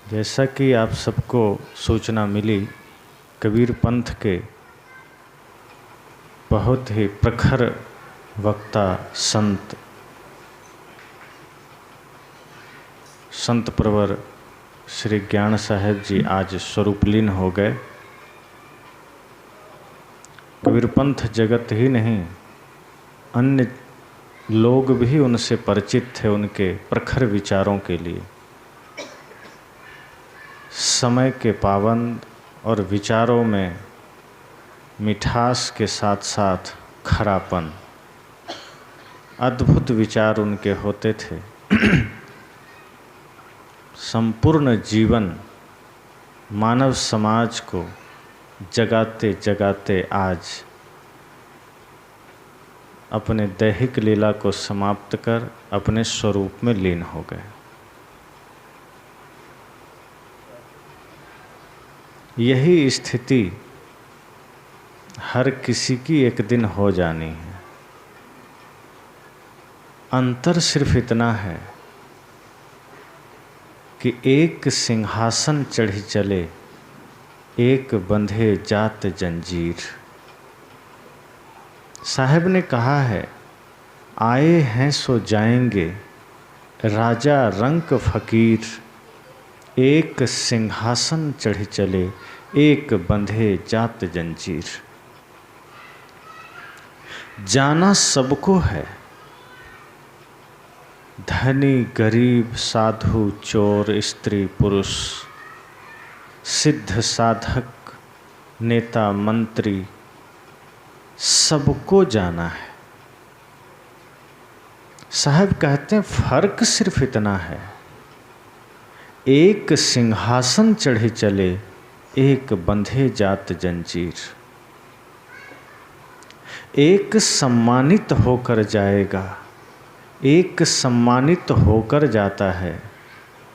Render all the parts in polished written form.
जैसा कि आप सबको सूचना मिली, कबीर पंथ के बहुत ही प्रखर वक्ता संत प्रवर श्री ज्ञान साहेब जी आज स्वरूपलीन हो गए। कबीर पंथ जगत ही नहीं, अन्य लोग भी उनसे परिचित थे उनके प्रखर विचारों के लिए। समय के पाबंद और विचारों में मिठास के साथ साथ खरापन, अद्भुत विचार उनके होते थे। संपूर्ण जीवन मानव समाज को जगाते जगाते आज अपने दैहिक लीला को समाप्त कर अपने स्वरूप में लीन हो गए। यही स्थिति हर किसी की एक दिन हो जानी है। अंतर सिर्फ इतना है कि एक सिंहासन चढ़ी चले, एक बंधे जात जंजीर। साहब ने कहा है, आए हैं सो जाएंगे, राजा रंक फकीर। एक सिंहासन चढ़ी चले, एक बंधे जात जंजीर। जाना सबको है, धनी गरीब साधु चोर स्त्री पुरुष, सिद्ध साधक नेता मंत्री, सबको जाना है। साहब कहते हैं फर्क सिर्फ इतना है, एक सिंहासन चढ़े चले, एक बंधे जात जंजीर। एक सम्मानित होकर जाएगा, एक सम्मानित होकर जाता है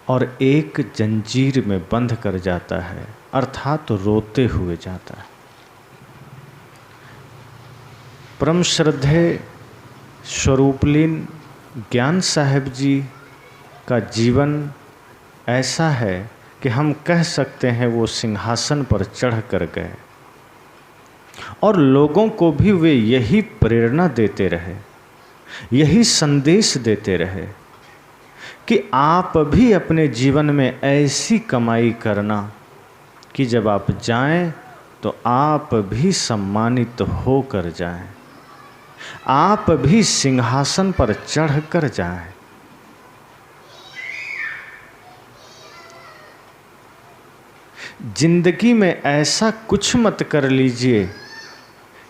और एक जंजीर में बंध कर जाता है, अर्थात रोते हुए जाता है। परम श्रद्धेय स्वरूपलीन ज्ञान साहेब जी का जीवन ऐसा है कि हम कह सकते हैं वो सिंहासन पर चढ़ कर गए और लोगों को भी वे यही प्रेरणा देते रहे, यही संदेश देते रहे कि आप भी अपने जीवन में ऐसी कमाई करना कि जब आप जाएं तो आप भी सम्मानित होकर जाएं, आप भी सिंहासन पर चढ़कर जाएं। जिंदगी में ऐसा कुछ मत कर लीजिए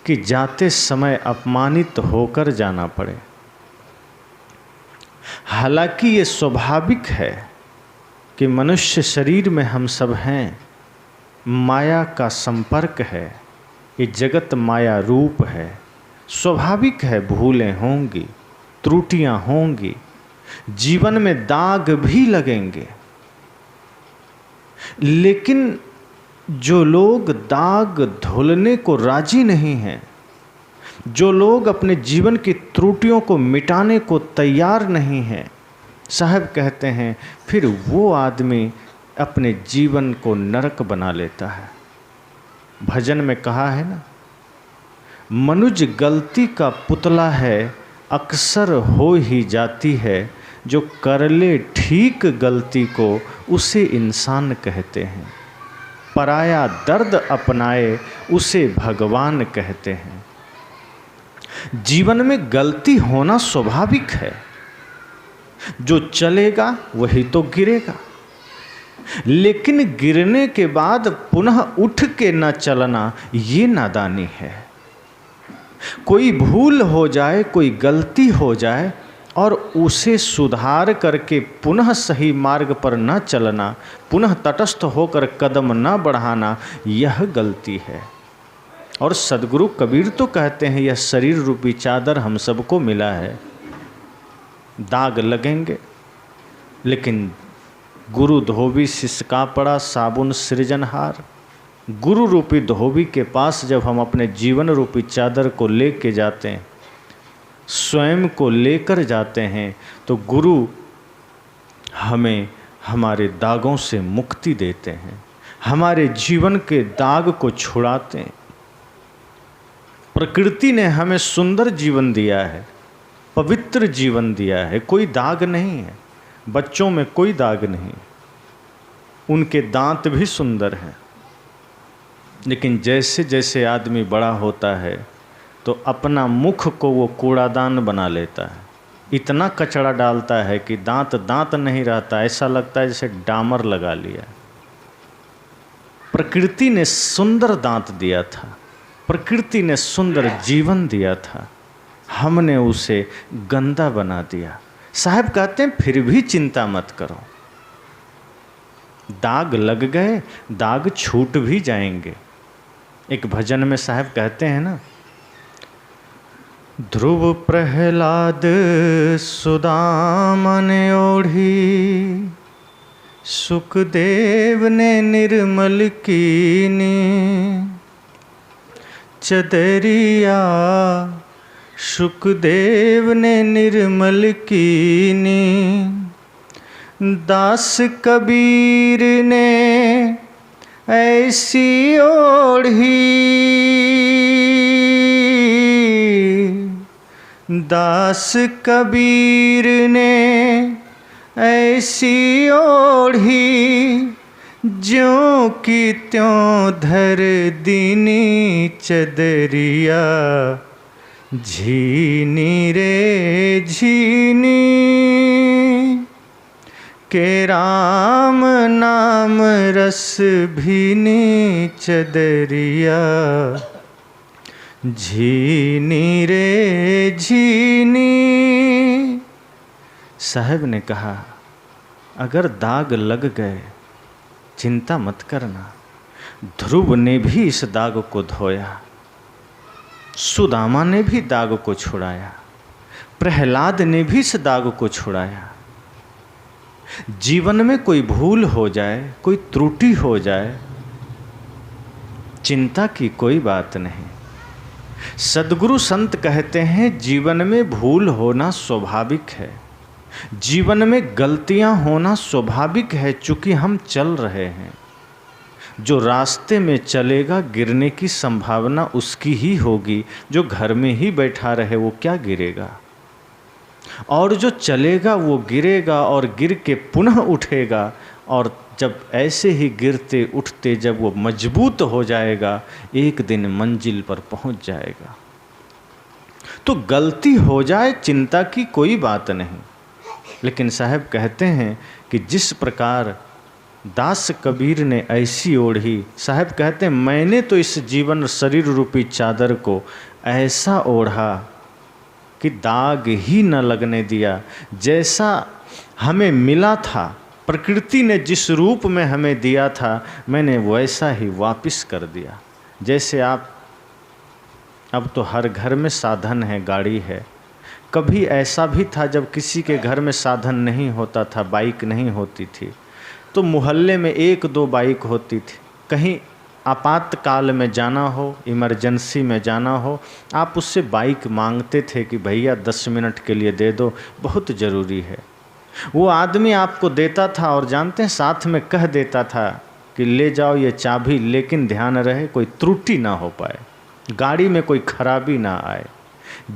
कि जाते समय अपमानित होकर जाना पड़े। हालांकि ये स्वाभाविक है कि मनुष्य शरीर में हम सब हैं, माया का संपर्क है, ये जगत माया रूप है। स्वाभाविक है भूलें होंगी, त्रुटियां होंगी, जीवन में दाग भी लगेंगे। लेकिन जो लोग दाग धुलने को राजी नहीं हैं, जो लोग अपने जीवन की त्रुटियों को मिटाने को तैयार नहीं हैं, साहब कहते हैं फिर वो आदमी अपने जीवन को नरक बना लेता है। भजन में कहा है ना, मनुज गलती का पुतला है, अक्सर हो ही जाती है। जो कर ले ठीक गलती को उसे इंसान कहते हैं, पराया दर्द अपनाए उसे भगवान कहते हैं। जीवन में गलती होना स्वाभाविक है, जो चलेगा वही तो गिरेगा। लेकिन गिरने के बाद पुनः उठ के न चलना, ये नादानी है। कोई भूल हो जाए, कोई गलती हो जाए और उसे सुधार करके पुनः सही मार्ग पर न चलना, पुनः तटस्थ होकर कदम न बढ़ाना, यह गलती है। और सदगुरु कबीर तो कहते हैं यह शरीर रूपी चादर हम सबको मिला है, दाग लगेंगे, लेकिन गुरु धोबी शिष्य का पड़ा साबुन सृजनहार। गुरु रूपी धोबी के पास जब हम अपने जीवन रूपी चादर को लेके जाते हैं, स्वयं को लेकर जाते हैं, तो गुरु हमें हमारे दागों से मुक्ति देते हैं, हमारे जीवन के दाग को छुड़ाते हैं। प्रकृति ने हमें सुंदर जीवन दिया है, पवित्र जीवन दिया है, कोई दाग नहीं है। बच्चों में कोई दाग नहीं, उनके दांत भी सुंदर हैं। लेकिन जैसे जैसे आदमी बड़ा होता है तो अपना मुख को वो कूड़ादान बना लेता है, इतना कचरा डालता है कि दांत दांत नहीं रहता, ऐसा लगता है जैसे डामर लगा लिया। प्रकृति ने सुंदर दांत दिया था, प्रकृति ने सुंदर जीवन दिया था, हमने उसे गंदा बना दिया। साहब कहते हैं फिर भी चिंता मत करो, दाग लग गए, दाग छूट भी जाएंगे। एक भजन में साहब कहते हैं ना, ध्रुव प्रहलाद सुदामा ने ओढ़ी, सुखदेव ने निर्मल कीनी, चदरिया सुखदेव ने निर्मल कीनी, दास कबीर ने ऐसी ओढ़ी, दास कबीर ने ऐसी ओढ़ी, ज्यों की त्यों धर दीनी चदरिया, झीनी रे झीनी, के राम नाम रस भीनी चदरिया, झीनी रे झीनी। साहब ने कहा अगर दाग लग गए चिंता मत करना। ध्रुव ने भी इस दाग को धोया, सुदामा ने भी दाग को छुड़ाया, प्रहलाद ने भी इस दाग को छुड़ाया। जीवन में कोई भूल हो जाए, कोई त्रुटि हो जाए, चिंता की कोई बात नहीं। सद्गुरु संत कहते हैं जीवन में भूल होना स्वाभाविक है, जीवन में गलतियां होना स्वाभाविक है, चूंकि हम चल रहे हैं। जो रास्ते में चलेगा गिरने की संभावना उसकी ही होगी, जो घर में ही बैठा रहे वो क्या गिरेगा, और जो चलेगा वो गिरेगा और गिर के पुनः उठेगा, और जब ऐसे ही गिरते उठते जब वो मजबूत हो जाएगा एक दिन मंजिल पर पहुंच जाएगा। तो गलती हो जाए चिंता की कोई बात नहीं, लेकिन साहब कहते हैं कि जिस प्रकार दास कबीर ने ऐसी ओढ़ी, साहब कहते हैं मैंने तो इस जीवन शरीर रूपी चादर को ऐसा ओढ़ा कि दाग ही न लगने दिया। जैसा हमें मिला था, प्रकृति ने जिस रूप में हमें दिया था, मैंने वैसा ही वापस कर दिया। जैसे आप, अब तो हर घर में साधन है, गाड़ी है। कभी ऐसा भी था जब किसी के घर में साधन नहीं होता था, बाइक नहीं होती थी, तो मोहल्ले में 1-2 बाइक होती थी। कहीं आपातकाल में जाना हो, इमरजेंसी में जाना हो, आप उससे बाइक मांगते थे कि भैया 10 मिनट के लिए दे दो, बहुत ज़रूरी है। वो आदमी आपको देता था और जानते हैं साथ में कह देता था कि ले जाओ ये चाबी, लेकिन ध्यान रहे कोई त्रुटि ना हो पाए, गाड़ी में कोई खराबी ना आए।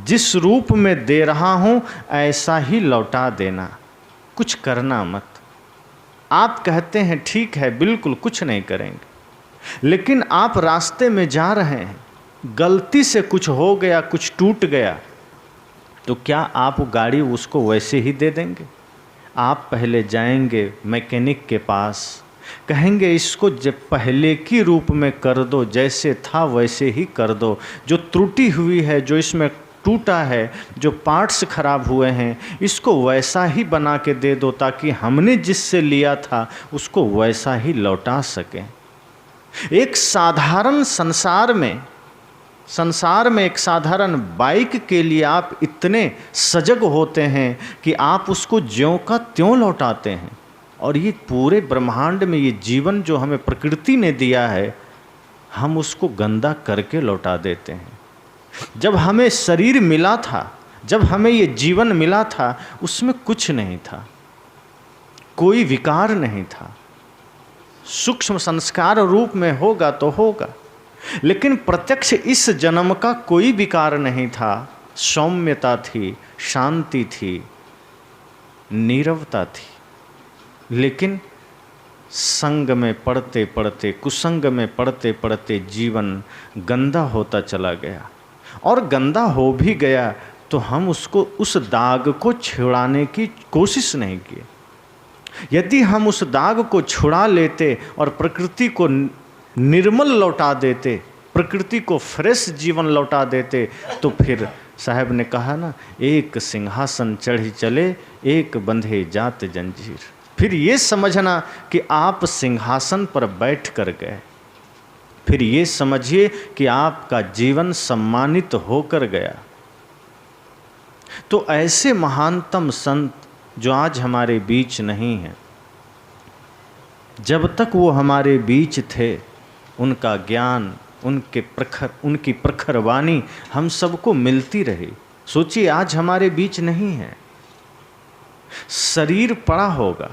जिस रूप में दे रहा हूँ ऐसा ही लौटा देना, कुछ करना मत। आप कहते हैं ठीक है, बिल्कुल कुछ नहीं करेंगे, लेकिन आप रास्ते में जा रहे हैं, गलती से कुछ हो गया, कुछ टूट गया, तो क्या आप गाड़ी उसको वैसे ही दे देंगे? आप पहले जाएंगे मैकेनिक के पास, कहेंगे इसको जब पहले की रूप में कर दो, जैसे था वैसे ही कर दो, जो त्रुटि हुई है, जो इसमें टूटा है, जो पार्ट्स खराब हुए हैं, इसको वैसा ही बना के दे दो, ताकि हमने जिससे लिया था उसको वैसा ही लौटा सकें। एक साधारण संसार में एक साधारण बाइक के लिए आप इतने सजग होते हैं कि आप उसको ज्यों का त्यों लौटाते हैं। और ये पूरे ब्रह्मांड में ये जीवन जो हमें प्रकृति ने दिया है, हम उसको गंदा करके लौटा देते हैं। जब हमें शरीर मिला था, जब हमें ये जीवन मिला था, उसमें कुछ नहीं था, कोई विकार नहीं था। सूक्ष्म संस्कार रूप में होगा तो होगा, लेकिन प्रत्यक्ष इस जन्म का कोई विकार नहीं था। सौम्यता थी, शांति थी, नीरवता थी। लेकिन संग में पढ़ते पढ़ते, कुसंग में पढ़ते पढ़ते जीवन गंदा होता चला गया। और गंदा हो भी गया तो हम उसको, उस दाग को छुड़ाने की कोशिश नहीं की। यदि हम उस दाग को छुड़ा लेते और प्रकृति को निर्मल लौटा देते, प्रकृति को फ्रेश जीवन लौटा देते, तो फिर साहब ने कहा ना, एक सिंहासन चढ़ी चले, एक बंधे जात जंजीर। फिर ये समझना कि आप सिंहासन पर बैठ कर गए, फिर ये समझिए कि आपका जीवन सम्मानित होकर गया। तो ऐसे महानतम संत जो आज हमारे बीच नहीं हैं, जब तक वो हमारे बीच थे, उनका ज्ञान, उनकी प्रखर वाणी हम सबको मिलती रही। सोचिए, आज हमारे बीच नहीं है, शरीर पड़ा होगा,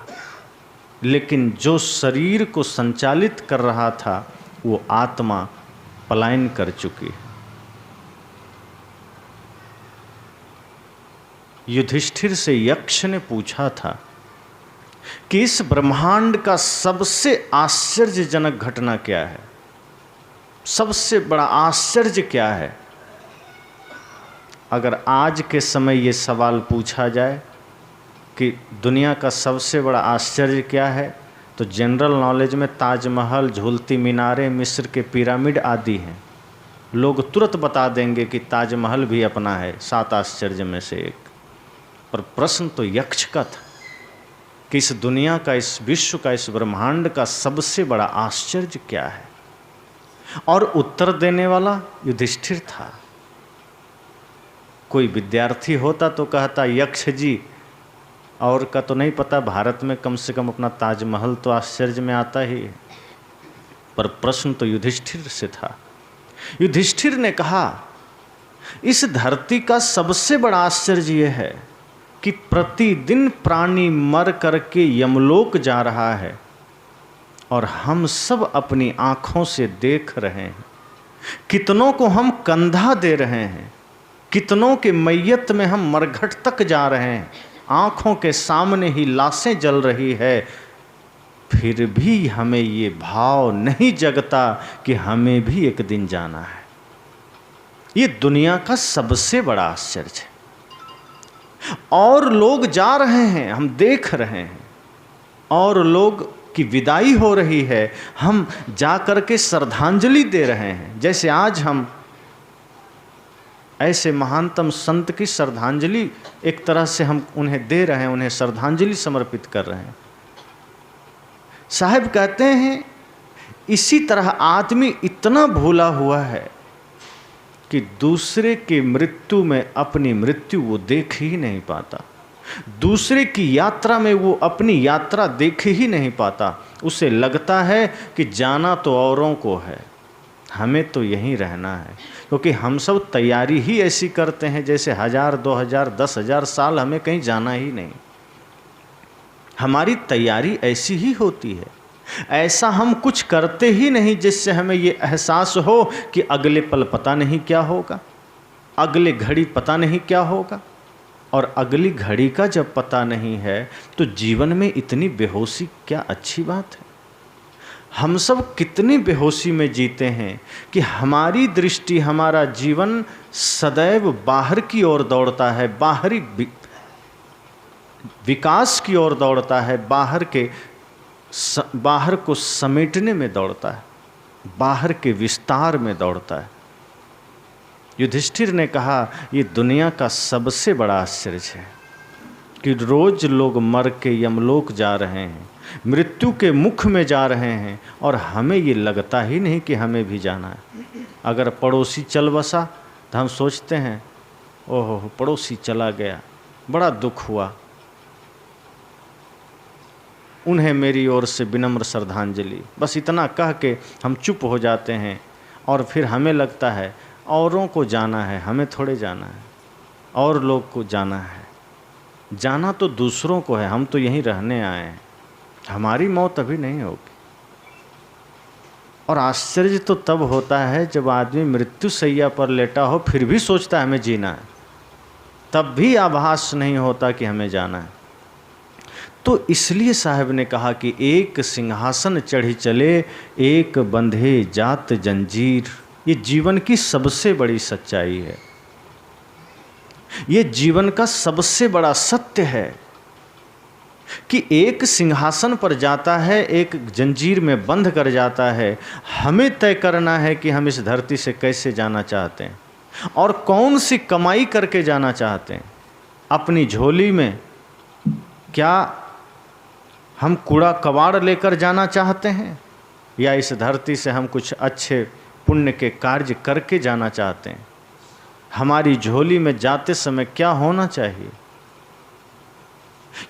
लेकिन जो शरीर को संचालित कर रहा था वो आत्मा पलायन कर चुकी है। युधिष्ठिर से यक्ष ने पूछा था कि इस ब्रह्मांड का सबसे आश्चर्यजनक घटना क्या है, सबसे बड़ा आश्चर्य क्या है। अगर आज के समय ये सवाल पूछा जाए कि दुनिया का सबसे बड़ा आश्चर्य क्या है, तो जनरल नॉलेज में ताजमहल, झूलती मीनारें, मिस्र के पिरामिड आदि हैं। लोग तुरंत बता देंगे कि ताजमहल भी अपना है 7 आश्चर्य में से एक। पर प्रश्न तो यक्ष का था कि इस दुनिया का, इस विश्व का, इस ब्रह्मांड का सबसे बड़ा आश्चर्य क्या है, और उत्तर देने वाला युधिष्ठिर था। कोई विद्यार्थी होता तो कहता, यक्ष जी, और का तो नहीं पता, भारत में कम से कम अपना ताजमहल तो आश्चर्य में आता ही है। पर प्रश्न तो युधिष्ठिर से था। युधिष्ठिर ने कहा, इस धरती का सबसे बड़ा आश्चर्य यह है कि प्रतिदिन प्राणी मर करके यमलोक जा रहा है और हम सब अपनी आँखों से देख रहे हैं। कितनों को हम कंधा दे रहे हैं, कितनों के मैयत में हम मरघट तक जा रहे हैं, आँखों के सामने ही लाशें जल रही है, फिर भी हमें ये भाव नहीं जगता कि हमें भी एक दिन जाना है। ये दुनिया का सबसे बड़ा आश्चर्य है। और लोग जा रहे हैं, हम देख रहे हैं, और लोग की विदाई हो रही है, हम जा कर के श्रद्धांजलि दे रहे हैं। जैसे आज हम ऐसे महानतम संत की श्रद्धांजलि एक तरह से हम उन्हें दे रहे हैं, उन्हें श्रद्धांजलि समर्पित कर रहे हैं। साहब कहते हैं, इसी तरह आदमी इतना भूला हुआ है कि दूसरे की मृत्यु में अपनी मृत्यु वो देख ही नहीं पाता, दूसरे की यात्रा में वो अपनी यात्रा देख ही नहीं पाता। उसे लगता है कि जाना तो औरों को है, हमें तो यहीं रहना है। क्योंकि हम सब तैयारी ही ऐसी करते हैं जैसे 1000, 2000, 10,000 साल हमें कहीं जाना ही नहीं। हमारी तैयारी ऐसी ही होती है। ऐसा हम कुछ करते ही नहीं जिससे हमें ये एहसास हो कि अगले पल पता नहीं क्या होगा, अगले घड़ी पता नहीं क्या होगा। और अगली घड़ी का जब पता नहीं है तो जीवन में इतनी बेहोशी क्या अच्छी बात है। हम सब कितनी बेहोशी में जीते हैं कि हमारी दृष्टि, हमारा जीवन सदैव बाहर की ओर दौड़ता है, बाहरी विकास की ओर दौड़ता है, बाहर को समेटने में दौड़ता है, बाहर के विस्तार में दौड़ता है। युधिष्ठिर ने कहा, ये दुनिया का सबसे बड़ा आश्चर्य है कि रोज लोग मर के यमलोक जा रहे हैं, मृत्यु के मुख में जा रहे हैं, और हमें ये लगता ही नहीं कि हमें भी जाना है। अगर पड़ोसी चल बसा तो हम सोचते हैं, ओहो पड़ोसी चला गया, बड़ा दुख हुआ, उन्हें मेरी ओर से विनम्र श्रद्धांजलि। बस इतना कह के हम चुप हो जाते हैं, और फिर हमें लगता है औरों को जाना है, हमें थोड़े जाना है, और लोग को जाना है। जाना तो दूसरों को है, हम तो यहीं रहने आए हैं। हमारी मौत अभी नहीं होगी। और आश्चर्य तो तब होता है जब आदमी मृत्यु शैया पर लेटा हो फिर भी सोचता है हमें जीना है, तब भी आभास नहीं होता कि हमें जाना है। तो इसलिए साहब ने कहा कि एक सिंहासन चढ़ी चले, एक बंधे जात जंजीर। ये जीवन की सबसे बड़ी सच्चाई है, ये जीवन का सबसे बड़ा सत्य है कि एक सिंहासन पर जाता है, एक जंजीर में बंध कर जाता है। हमें तय करना है कि हम इस धरती से कैसे जाना चाहते हैं और कौन सी कमाई करके जाना चाहते हैं। अपनी झोली में क्या हम कूड़ा कबाड़ लेकर जाना चाहते हैं, या इस धरती से हम कुछ अच्छे पुण्य के कार्य करके जाना चाहते हैं। हमारी झोली में जाते समय क्या होना चाहिए,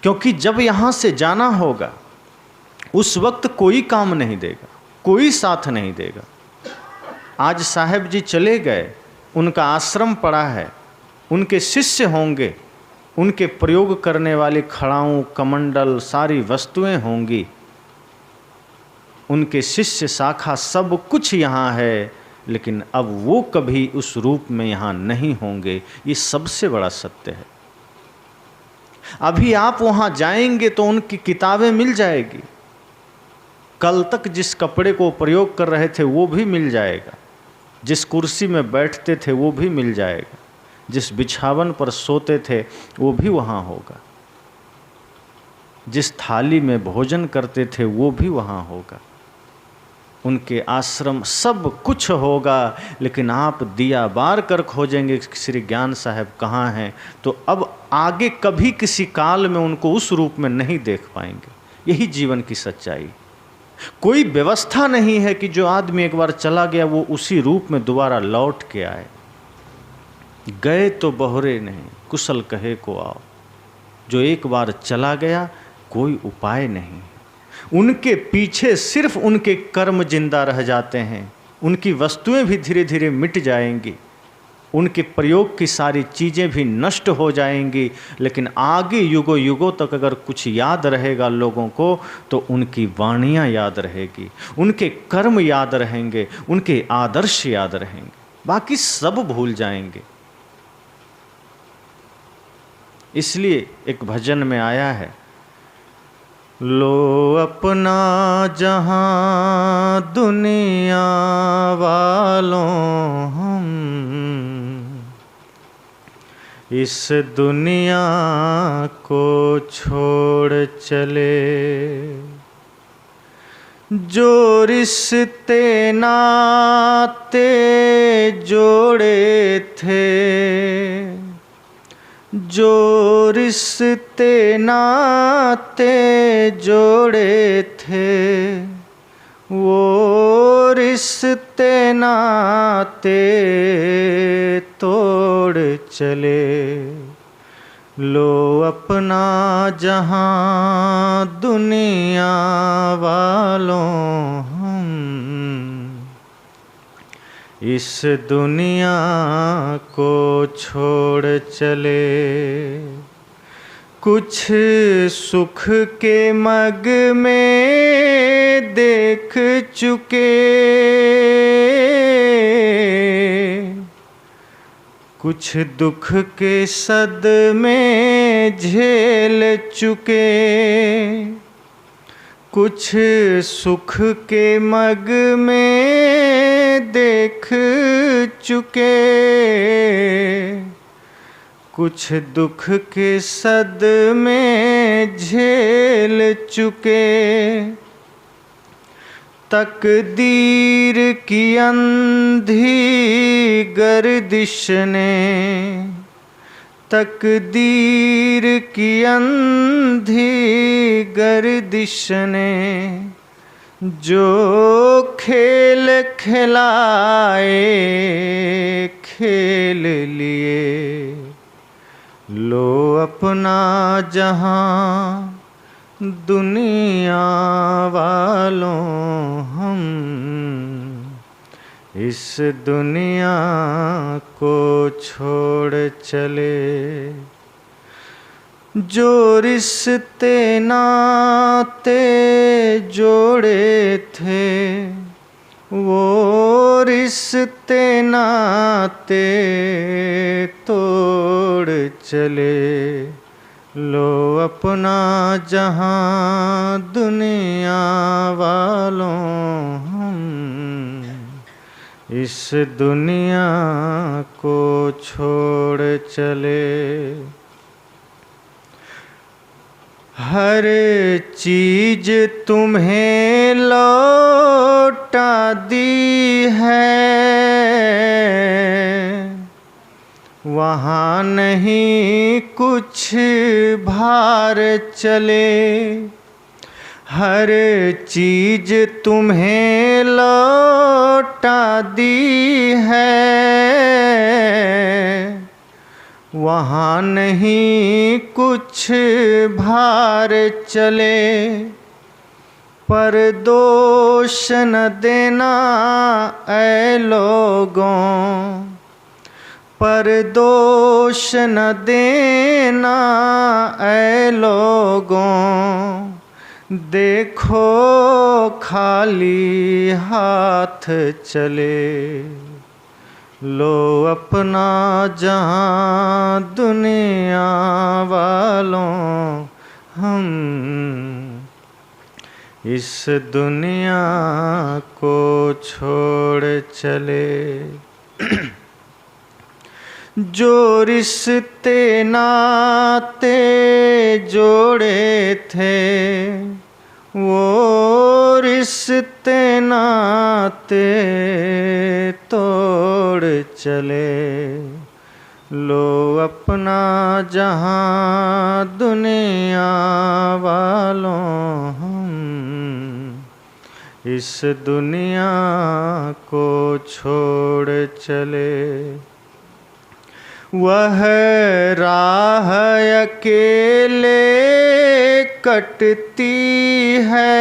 क्योंकि जब यहाँ से जाना होगा उस वक्त कोई काम नहीं देगा, कोई साथ नहीं देगा। आज साहब जी चले गए, उनका आश्रम पड़ा है, उनके शिष्य होंगे, उनके प्रयोग करने वाले खड़ाऊं कमंडल सारी वस्तुएं होंगी, उनके शिष्य शाखा सब कुछ यहाँ है, लेकिन अब वो कभी उस रूप में यहाँ नहीं होंगे। ये सबसे बड़ा सत्य है। अभी आप वहाँ जाएंगे तो उनकी किताबें मिल जाएगी, कल तक जिस कपड़े को प्रयोग कर रहे थे वो भी मिल जाएगा, जिस कुर्सी में बैठते थे वो भी मिल जाएगा, जिस बिछावन पर सोते थे वो भी वहाँ होगा, जिस थाली में भोजन करते थे वो भी वहाँ होगा। उनके आश्रम सब कुछ होगा, लेकिन आप दिया बार कर खोजेंगे श्री ज्ञान साहब कहाँ हैं, तो अब आगे कभी किसी काल में उनको उस रूप में नहीं देख पाएंगे। यही जीवन की सच्चाई। कोई व्यवस्था नहीं है कि जो आदमी एक बार चला गया वो उसी रूप में दोबारा लौट के आए। गए तो बहुरे नहीं, कुशल कहे को आओ। जो एक बार चला गया कोई उपाय नहीं। उनके पीछे सिर्फ उनके कर्म जिंदा रह जाते हैं, उनकी वस्तुएं भी धीरे धीरे मिट जाएंगी, उनके प्रयोग की सारी चीज़ें भी नष्ट हो जाएंगी, लेकिन आगे युगों युगों तक अगर कुछ याद रहेगा लोगों को तो उनकी वाणियाँ याद रहेगी, उनके कर्म याद रहेंगे, उनके आदर्श याद रहेंगे, बाकी सब भूल जाएंगे। इसलिए एक भजन में आया है, लो अपना जहां दुनिया वालों हम इस दुनिया को छोड़ चले। जो रिश्ते नाते जोड़े थे, जो रिश्ते नाते जोड़े थे, वो रिश्ते नाते तोड़ चले। लो अपना जहां दुनिया वालों हम इस दुनिया को छोड़ चले। कुछ सुख के मग में देख चुके, कुछ दुख के सद में झेल चुके, कुछ सुख के मग में देख चुके, कुछ दुख के सद में झेल चुके। तकदीर की अंधी गर्दिश ने, तकदीर की अंधी गर्दिश ने जो खेल खिलाए खेल लिए। लो अपना जहां दुनिया वालों हम इस दुनिया को छोड़ चले। जो रिश्ते नाते जोड़े थे, वो रिश्ते नाते तोड़ चले। लो अपना जहां दुनिया वालों, हम इस दुनिया को छोड़ चले। हर चीज तुम्हें लौटा दी है, वहाँ नहीं कुछ भार चले। हर चीज तुम्हें लौटा दी है, वहाँ नहीं कुछ भार चले। पर दोष न देना ऐ लोगों, पर दोष न देना ऐ लोगों, देखो खाली हाथ चले। लो अपना जहां दुनिया वालों, हम इस दुनिया को छोड़ चले। जो रिश्ते नाते जोड़े थे, वो रिश्ते नाते तोड़ चले। लो अपना जहां दुनिया वालों, हम इस दुनिया को छोड़ चले। वह राह अकेले कटती है,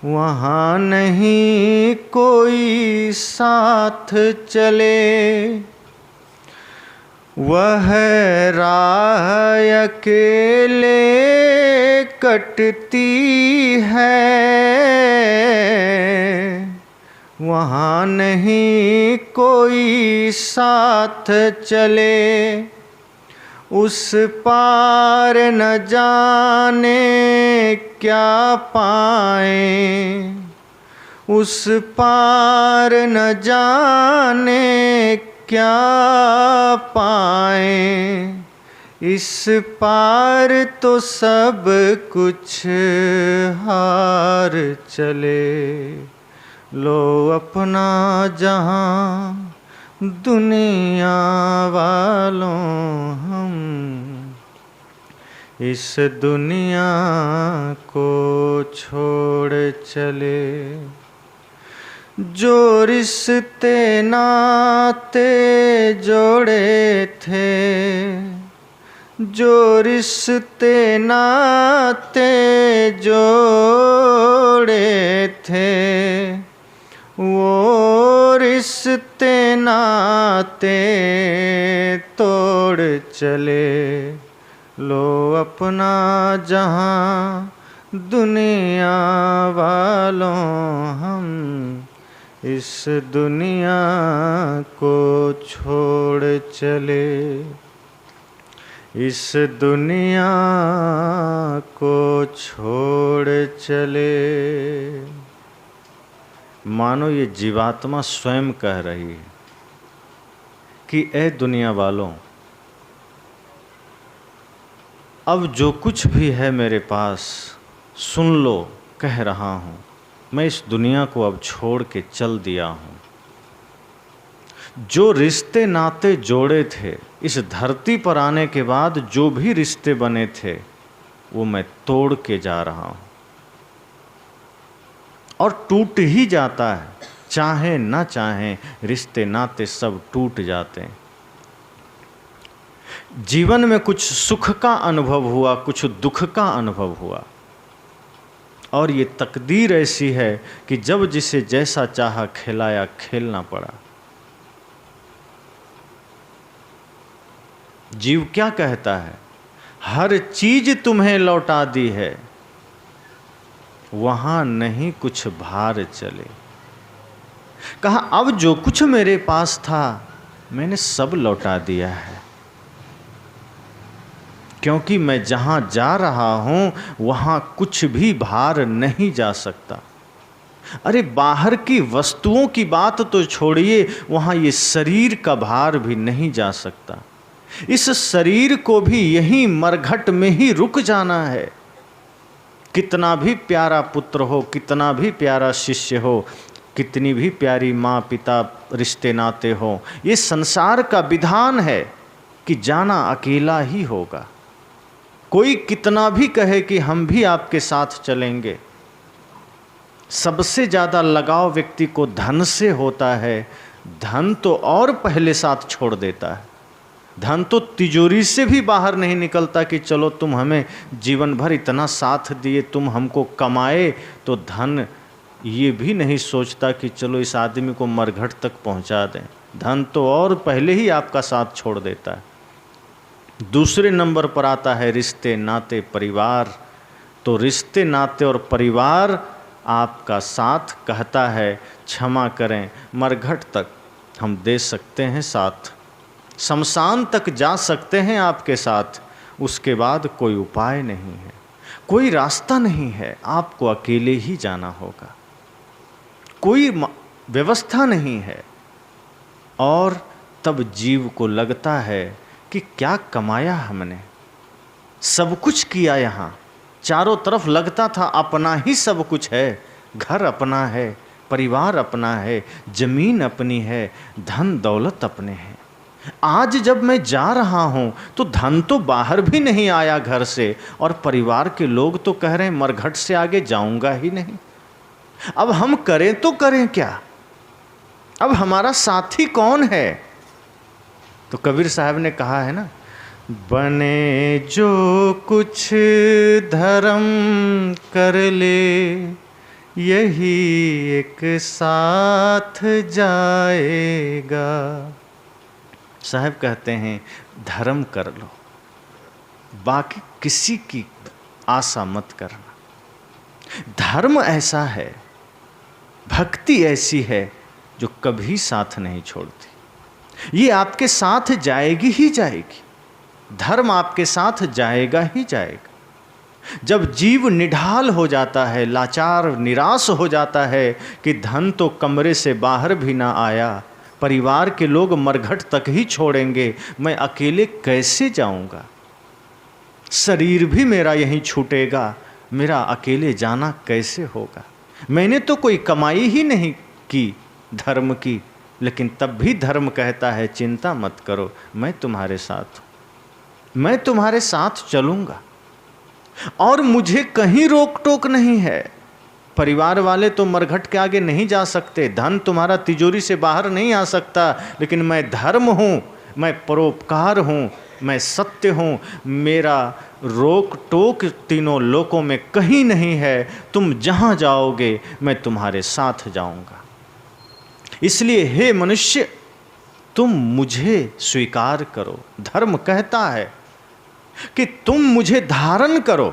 वहाँ नहीं कोई साथ चले। वह राह अकेले कटती है, वहाँ नहीं कोई साथ चले। उस पार न जाने क्या पाए, उस पार न जाने क्या पाए। इस पार तो सब कुछ हार चले। लो अपना जहां दुनिया वालों, हम इस दुनिया को छोड़ चले। जो रिश्ते नाते जोड़े थे, जो रिश्ते नाते जोड़े थे, वो रिश्ते नाते तोड़ चले। लो अपना जहां दुनिया वालों, हम इस दुनिया को छोड़ चले। इस दुनिया को छोड़ चले। मानो ये जीवात्मा स्वयं कह रही है कि ऐ दुनिया वालों, अब जो कुछ भी है मेरे पास सुन लो, कह रहा हूँ। मैं इस दुनिया को अब छोड़ के चल दिया हूँ। जो रिश्ते नाते जोड़े थे, इस धरती पर आने के बाद जो भी रिश्ते बने थे, वो मैं तोड़ के जा रहा हूँ। और टूट ही जाता है, चाहे ना चाहे रिश्ते नाते सब टूट जाते हैं। जीवन में कुछ सुख का अनुभव हुआ, कुछ दुख का अनुभव हुआ, और ये तकदीर ऐसी है कि जब जिसे जैसा चाहा खिलाया, खेलना पड़ा। जीव क्या कहता है? हर चीज तुम्हें लौटा दी है, वहां नहीं कुछ भार चले। कहा अब जो कुछ मेरे पास था मैंने सब लौटा दिया है, क्योंकि मैं जहां जा रहा हूं वहां कुछ भी भार नहीं जा सकता। अरे बाहर की वस्तुओं की बात तो छोड़िए, वहां ये शरीर का भार भी नहीं जा सकता। इस शरीर को भी यहीं मरघट में ही रुक जाना है। कितना भी प्यारा पुत्र हो, कितना भी प्यारा शिष्य हो, कितनी भी प्यारी माँ पिता रिश्ते नाते हो, ये संसार का विधान है कि जाना अकेला ही होगा। कोई कितना भी कहे कि हम भी आपके साथ चलेंगे, सबसे ज़्यादा लगाव व्यक्ति को धन से होता है। धन तो और पहले साथ छोड़ देता है। धन तो तिजोरी से भी बाहर नहीं निकलता कि चलो तुम हमें जीवन भर इतना साथ दिए, तुम हमको कमाए, तो धन ये भी नहीं सोचता कि चलो इस आदमी को मरघट तक पहुंचा दें। धन तो और पहले ही आपका साथ छोड़ देता है। दूसरे नंबर पर आता है रिश्ते नाते परिवार। तो रिश्ते नाते और परिवार आपका साथ कहता है क्षमा करें, मरघट तक हम दे सकते हैं साथ, शमशान तक जा सकते हैं आपके साथ, उसके बाद कोई उपाय नहीं है, कोई रास्ता नहीं है, आपको अकेले ही जाना होगा, कोई व्यवस्था नहीं है। और तब जीव को लगता है कि क्या कमाया हमने, सब कुछ किया, यहाँ चारों तरफ लगता था अपना ही सब कुछ है, घर अपना है, परिवार अपना है, जमीन अपनी है, धन दौलत अपने हैं। आज जब मैं जा रहा हूं तो धन तो बाहर भी नहीं आया घर से, और परिवार के लोग तो कह रहे हैं मरघट से आगे जाऊंगा ही नहीं। अब हम करें तो करें क्या? अब हमारा साथी कौन है? तो कबीर साहब ने कहा है ना, बने जो कुछ धर्म कर ले, यही एक साथ जाएगा। साहब कहते हैं धर्म कर लो, बाकी किसी की आशा मत करना। धर्म ऐसा है, भक्ति ऐसी है जो कभी साथ नहीं छोड़ती। ये आपके साथ जाएगी ही जाएगी, धर्म आपके साथ जाएगा ही जाएगा। जब जीव निढाल हो जाता है, लाचार निराश हो जाता है कि धन तो कमरे से बाहर भी ना आया, परिवार के लोग मरघट तक ही छोड़ेंगे, मैं अकेले कैसे जाऊंगा, शरीर भी मेरा यहीं छूटेगा, मेरा अकेले जाना कैसे होगा। मैंने तो कोई कमाई ही नहीं की धर्म की, लेकिन तब भी धर्म कहता है चिंता मत करो, मैं तुम्हारे साथ हूं, मैं तुम्हारे साथ चलूंगा, और मुझे कहीं रोक टोक नहीं है। परिवार वाले तो मरघट के आगे नहीं जा सकते, धन तुम्हारा तिजोरी से बाहर नहीं आ सकता, लेकिन मैं धर्म हूँ, मैं परोपकार हूँ, मैं सत्य हूँ, मेरा रोक टोक तीनों लोकों में कहीं नहीं है। तुम जहाँ जाओगे मैं तुम्हारे साथ जाऊँगा। इसलिए हे मनुष्य, तुम मुझे स्वीकार करो। धर्म कहता है कि तुम मुझे धारण करो।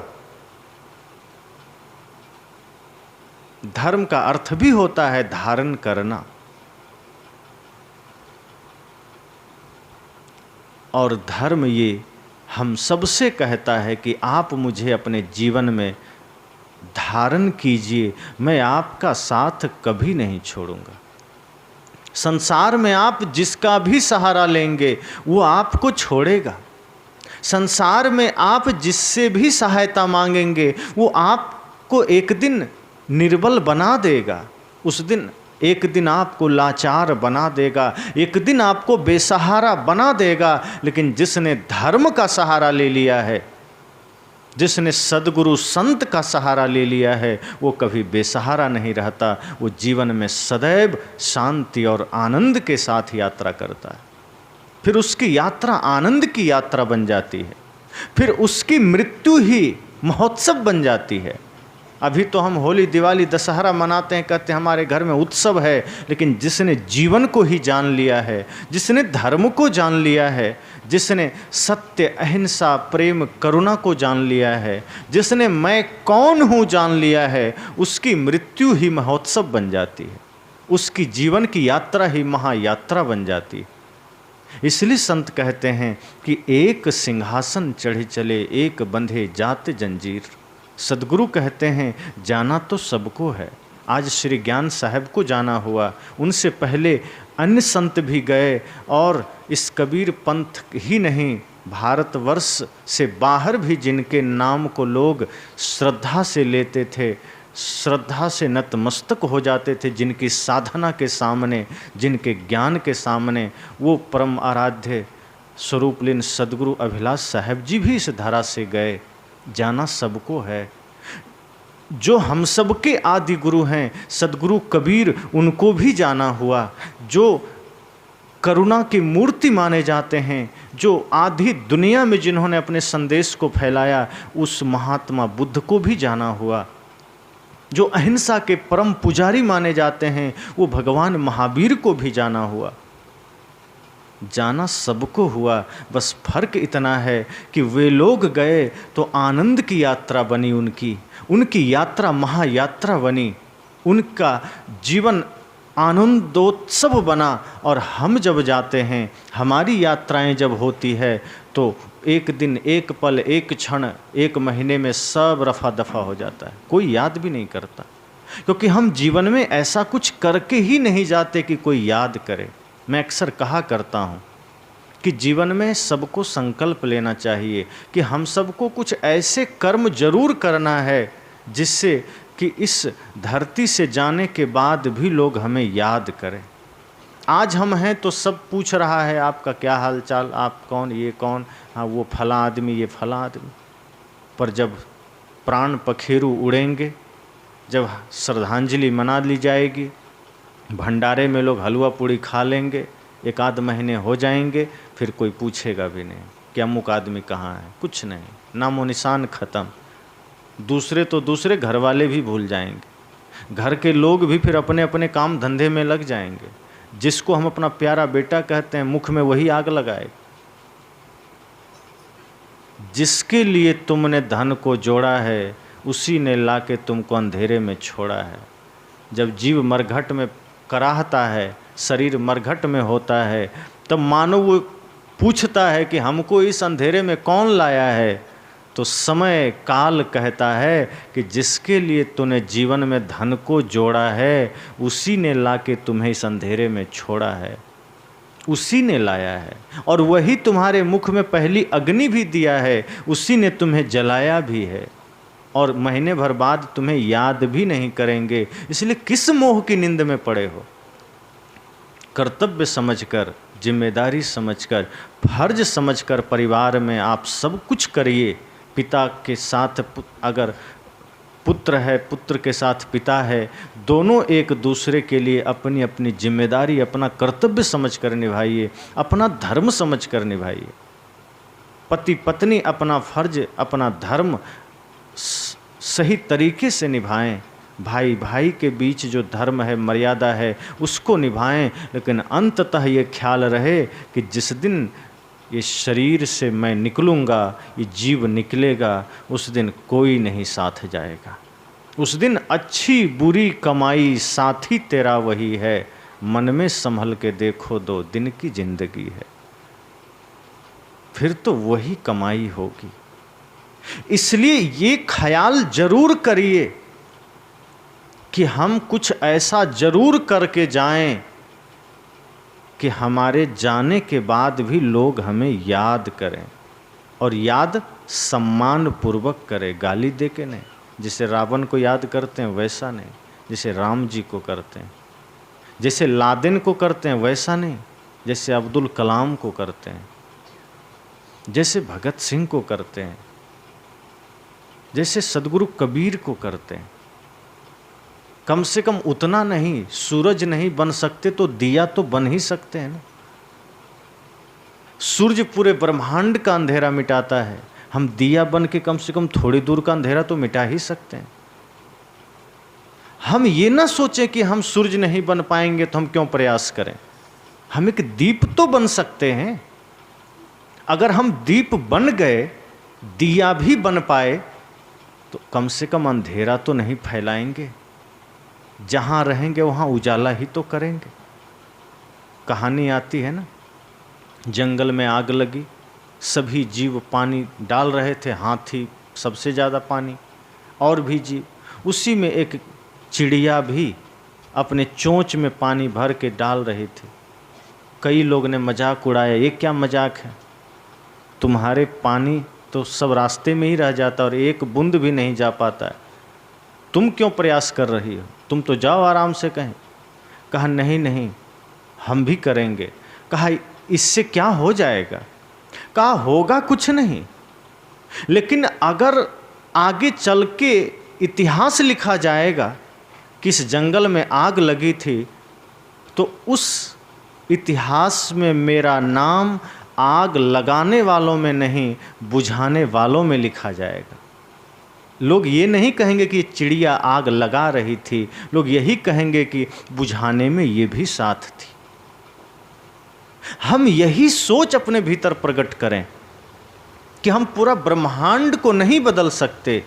धर्म का अर्थ भी होता है धारण करना, और धर्म ये हम सबसे कहता है कि आप मुझे अपने जीवन में धारण कीजिए, मैं आपका साथ कभी नहीं छोड़ूंगा। संसार में आप जिसका भी सहारा लेंगे वो आपको छोड़ेगा। संसार में आप जिससे भी सहायता मांगेंगे वो आपको एक दिन निर्बल बना देगा, उस दिन एक दिन आपको लाचार बना देगा, एक दिन आपको बेसहारा बना देगा। लेकिन जिसने धर्म का सहारा ले लिया है, जिसने सद्गुरु संत का सहारा ले लिया है, वो कभी बेसहारा नहीं रहता, वो जीवन में सदैव शांति और आनंद के साथ यात्रा करता है। फिर उसकी यात्रा आनंद की यात्रा बन जाती है, फिर उसकी मृत्यु ही महोत्सव बन जाती है। अभी तो हम होली, दिवाली, दशहरा मनाते हैं, कहते हैं हमारे घर में उत्सव है, लेकिन जिसने जीवन को ही जान लिया है, जिसने धर्म को जान लिया है, जिसने सत्य, अहिंसा, प्रेम, करुणा को जान लिया है, जिसने मैं कौन हूँ जान लिया है, उसकी मृत्यु ही महोत्सव बन जाती है, उसकी जीवन की यात्रा ही महायात्रा बन जाती है। इसलिए संत कहते हैं कि एक सिंहासन चढ़े चले, एक बंधे जात जंजीर। सदगुरु कहते हैं जाना तो सबको है। आज श्री ज्ञान साहब को जाना हुआ, उनसे पहले अन्य संत भी गए, और इस कबीर पंथ ही नहीं, भारतवर्ष से बाहर भी जिनके नाम को लोग श्रद्धा से लेते थे, श्रद्धा से नतमस्तक हो जाते थे, जिनकी साधना के सामने, जिनके ज्ञान के सामने, वो परम आराध्य स्वरूपलीन सदगुरु अभिलाष साहब जी भी इस धारा से गए। जाना सबको है। जो हम सबके आदि गुरु हैं सदगुरु कबीर, उनको भी जाना हुआ। जो करुणा की मूर्ति माने जाते हैं, जो आधी दुनिया में जिन्होंने अपने संदेश को फैलाया, उस महात्मा बुद्ध को भी जाना हुआ। जो अहिंसा के परम पुजारी माने जाते हैं, वो भगवान महावीर को भी जाना हुआ। जाना सबको हुआ, बस फर्क इतना है कि वे लोग गए तो आनंद की यात्रा बनी उनकी, उनकी यात्रा महायात्रा बनी, उनका जीवन आनंदोत्सव बना। और हम जब जाते हैं, हमारी यात्राएं जब होती है, तो एक दिन, एक पल, एक क्षण, एक महीने में सब रफा दफा हो जाता है, कोई याद भी नहीं करता, क्योंकि हम जीवन में ऐसा कुछ करके ही नहीं जाते कि कोई याद करे। मैं अक्सर कहा करता हूँ कि जीवन में सबको संकल्प लेना चाहिए कि हम सबको कुछ ऐसे कर्म जरूर करना है जिससे कि इस धरती से जाने के बाद भी लोग हमें याद करें। आज हम हैं तो सब पूछ रहा है आपका क्या हाल चाल, आप कौन, ये कौन, हाँ वो फला आदमी, ये फला आदमी। पर जब प्राण पखेरु उड़ेंगे, जब श्रद्धांजलि मना ली जाएगी, भंडारे में लोग हलवा पूड़ी खा लेंगे, एक आध महीने हो जाएंगे, फिर कोई पूछेगा भी नहीं कि अमुक आदमी कहाँ है, कुछ नहीं, नामो निशान ख़त्म। दूसरे तो दूसरे, घर वाले भी भूल जाएंगे, घर के लोग भी फिर अपने अपने काम धंधे में लग जाएंगे। जिसको हम अपना प्यारा बेटा कहते हैं, मुख में वही आग लगाए। जिसके लिए तुमने धन को जोड़ा है, उसी ने लाके तुमको अंधेरे में छोड़ा है। जब जीव मरघट में कराहता है, शरीर मरघट में होता है, तब मानो वो पूछता है कि हमको इस अंधेरे में कौन लाया है। तो समय काल कहता है कि जिसके लिए तूने जीवन में धन को जोड़ा है, उसी ने लाके तुम्हें इस अंधेरे में छोड़ा है, उसी ने लाया है। और वही तुम्हारे मुख में पहली अग्नि भी दिया है, उसी ने तुम्हें जलाया भी है। और महीने भर बाद तुम्हें याद भी नहीं करेंगे, इसलिए किस मोह की नींद में पड़े हो। कर्तव्य समझकर, जिम्मेदारी समझकर, फर्ज समझकर परिवार में आप सब कुछ करिए। पिता के साथ अगर पुत्र है, पुत्र के साथ पिता है, दोनों एक दूसरे के लिए अपनी अपनी जिम्मेदारी, अपना कर्तव्य समझकर निभाइए, अपना धर्म समझकर निभाइए। पति पत्नी अपना फर्ज, अपना धर्म सही तरीके से निभाएं। भाई भाई के बीच जो धर्म है, मर्यादा है, उसको निभाएं। लेकिन अंततः ये ख्याल रहे कि जिस दिन ये शरीर से मैं निकलूँगा, ये जीव निकलेगा, उस दिन कोई नहीं साथ जाएगा। उस दिन अच्छी बुरी कमाई साथी तेरा वही है, मन में संभल के देखो 2 दिन की जिंदगी है। फिर तो वही कमाई होगी। इसलिए ये ख्याल जरूर करिए कि हम कुछ ऐसा जरूर करके जाएं कि हमारे जाने के बाद भी लोग हमें याद करें, और याद सम्मान पूर्वक करें, गाली दे के नहीं। जिसे रावण को याद करते हैं वैसा नहीं, जैसे राम जी को करते हैं, जैसे लादेन को करते हैं वैसा नहीं, जैसे अब्दुल कलाम को करते हैं, जैसे भगत सिंह को करते हैं, जैसे सदगुरु कबीर को करते हैं। कम से कम उतना नहीं, सूरज नहीं बन सकते तो दिया तो बन ही सकते हैं ना। सूरज पूरे ब्रह्मांड का अंधेरा मिटाता है, हम दिया बन के कम से कम थोड़ी दूर का अंधेरा तो मिटा ही सकते हैं। हम ये ना सोचें कि हम सूरज नहीं बन पाएंगे तो हम क्यों प्रयास करें। हम एक दीप तो बन सकते हैं। अगर हम दीप बन गए, दिया भी बन पाए, तो कम से कम अंधेरा तो नहीं फैलाएंगे। जहां रहेंगे वहां उजाला ही तो करेंगे। कहानी आती है ना, जंगल में आग लगी, सभी जीव पानी डाल रहे थे, हाथी सबसे ज़्यादा पानी, और भी जीव। उसी में एक चिड़िया भी अपने चोंच में पानी भर के डाल रही थी। कई लोग ने मजाक उड़ाया, ये क्या मजाक है, तुम्हारे पानी तो सब रास्ते में ही रह जाता और एक बूंद भी नहीं जा पाता है, तुम क्यों प्रयास कर रही हो, तुम तो जाओ आराम से कहीं। कहा नहीं नहीं, हम भी करेंगे। कहा इससे क्या हो जाएगा। कहा होगा कुछ नहीं, लेकिन अगर आगे चल के इतिहास लिखा जाएगा कि इस जंगल में आग लगी थी, तो उस इतिहास में मेरा नाम आग लगाने वालों में नहीं, बुझाने वालों में लिखा जाएगा। लोग ये नहीं कहेंगे कि चिड़िया आग लगा रही थी, लोग यही कहेंगे कि बुझाने में ये भी साथ थी। हम यही सोच अपने भीतर प्रकट करें कि हम पूरा ब्रह्मांड को नहीं बदल सकते,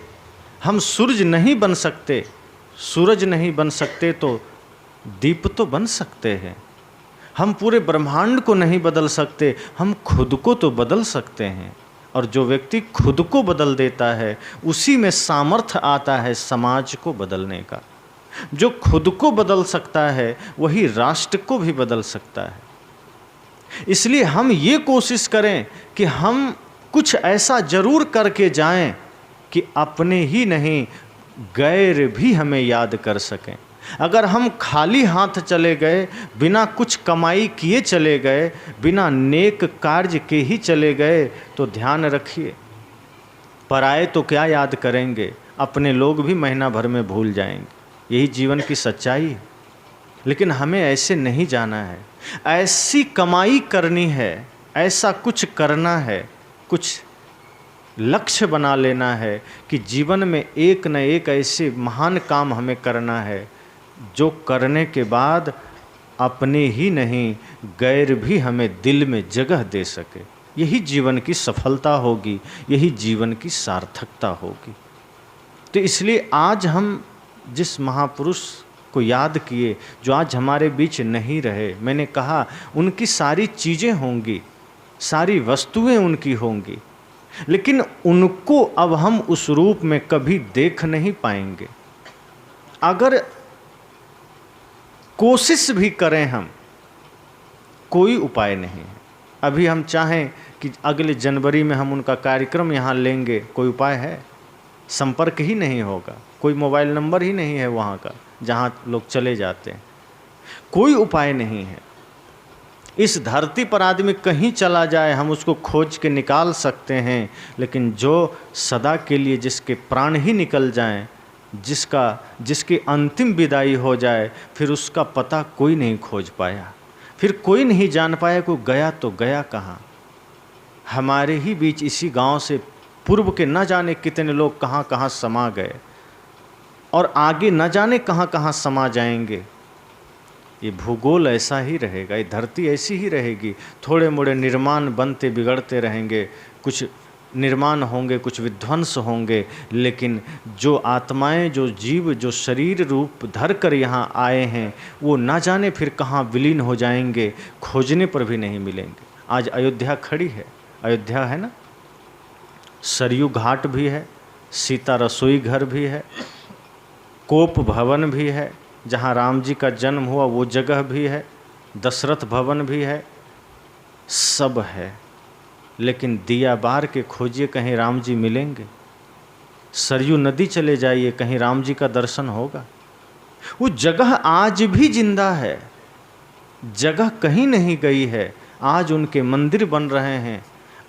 हम सूरज नहीं बन सकते। सूरज नहीं बन सकते तो दीप तो बन सकते हैं। हम पूरे ब्रह्मांड को नहीं बदल सकते, हम खुद को तो बदल सकते हैं। और जो व्यक्ति खुद को बदल देता है, उसी में सामर्थ्य आता है समाज को बदलने का। जो खुद को बदल सकता है, वही राष्ट्र को भी बदल सकता है। इसलिए हम ये कोशिश करें कि हम कुछ ऐसा जरूर करके जाएं कि अपने ही नहीं, गैर भी हमें याद कर सकें। अगर हम खाली हाथ चले गए, बिना कुछ कमाई किए चले गए, बिना नेक कार्य के ही चले गए, तो ध्यान रखिए, पराए तो क्या याद करेंगे, अपने लोग भी महीना भर में भूल जाएंगे। यही जीवन की सच्चाई है। लेकिन हमें ऐसे नहीं जाना है, ऐसी कमाई करनी है, ऐसा कुछ करना है, कुछ लक्ष्य बना लेना है कि जीवन में एक न एक ऐसे महान काम हमें करना है जो करने के बाद अपने ही नहीं, गैर भी हमें दिल में जगह दे सके। यही जीवन की सफलता होगी, यही जीवन की सार्थकता होगी। तो इसलिए आज हम जिस महापुरुष को याद किए, जो आज हमारे बीच नहीं रहे, मैंने कहा उनकी सारी चीज़ें होंगी, सारी वस्तुएं उनकी होंगी, लेकिन उनको अब हम उस रूप में कभी देख नहीं पाएंगे। अगर कोशिश भी करें हम, कोई उपाय नहीं है। अभी हम चाहें कि अगले जनवरी में हम उनका कार्यक्रम यहाँ लेंगे, कोई उपाय है? संपर्क ही नहीं होगा, कोई मोबाइल नंबर ही नहीं है वहाँ का जहाँ लोग चले जाते हैं, कोई उपाय नहीं है। इस धरती पर आदमी कहीं चला जाए, हम उसको खोज के निकाल सकते हैं, लेकिन जो सदा के लिए जिसके प्राण ही निकल जाएं, जिसकी अंतिम विदाई हो जाए, फिर उसका पता कोई नहीं खोज पाया, फिर कोई नहीं जान पाया कोई गया तो गया कहाँ। हमारे ही बीच इसी गांव से पूर्व के न जाने कितने लोग कहाँ कहाँ समा गए, और आगे न जाने कहाँ कहाँ समा जाएंगे। ये भूगोल ऐसा ही रहेगा, ये धरती ऐसी ही रहेगी। थोड़े मोड़े निर्माण बनते बिगड़ते रहेंगे, कुछ निर्माण होंगे, कुछ विध्वंस होंगे, लेकिन जो आत्माएं, जो जीव, जो शरीर रूप धर कर यहाँ आए हैं, वो ना जाने फिर कहाँ विलीन हो जाएंगे, खोजने पर भी नहीं मिलेंगे। आज अयोध्या खड़ी है, अयोध्या है ना, सरयू घाट भी है, सीता रसोई घर भी है, कोप भवन भी है जहाँ राम जी का जन्म हुआ, वो जगह भी है, दशरथ भवन भी है, सब है। लेकिन दिया बार के खोजिए, कहीं राम जी मिलेंगे। सरयू नदी चले जाइए, कहीं राम जी का दर्शन होगा। वो जगह आज भी जिंदा है, जगह कहीं नहीं गई है। आज उनके मंदिर बन रहे हैं,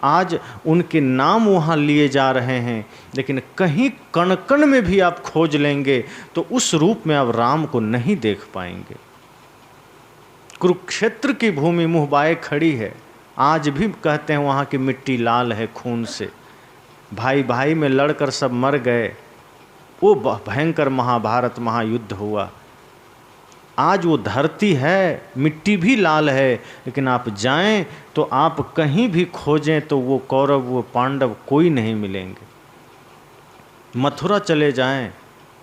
आज उनके नाम वहाँ लिए जा रहे हैं, लेकिन कहीं कण कण में भी आप खोज लेंगे तो उस रूप में आप राम को नहीं देख पाएंगे। कुरुक्षेत्र की भूमि मुँह बाए खड़ी है, आज भी कहते हैं वहाँ की मिट्टी लाल है खून से। भाई भाई में लड़कर सब मर गए, वो भयंकर महाभारत महायुद्ध हुआ। आज वो धरती है, मिट्टी भी लाल है, लेकिन आप जाएं तो आप कहीं भी खोजें तो वो कौरव वो पांडव कोई नहीं मिलेंगे। मथुरा चले जाएं,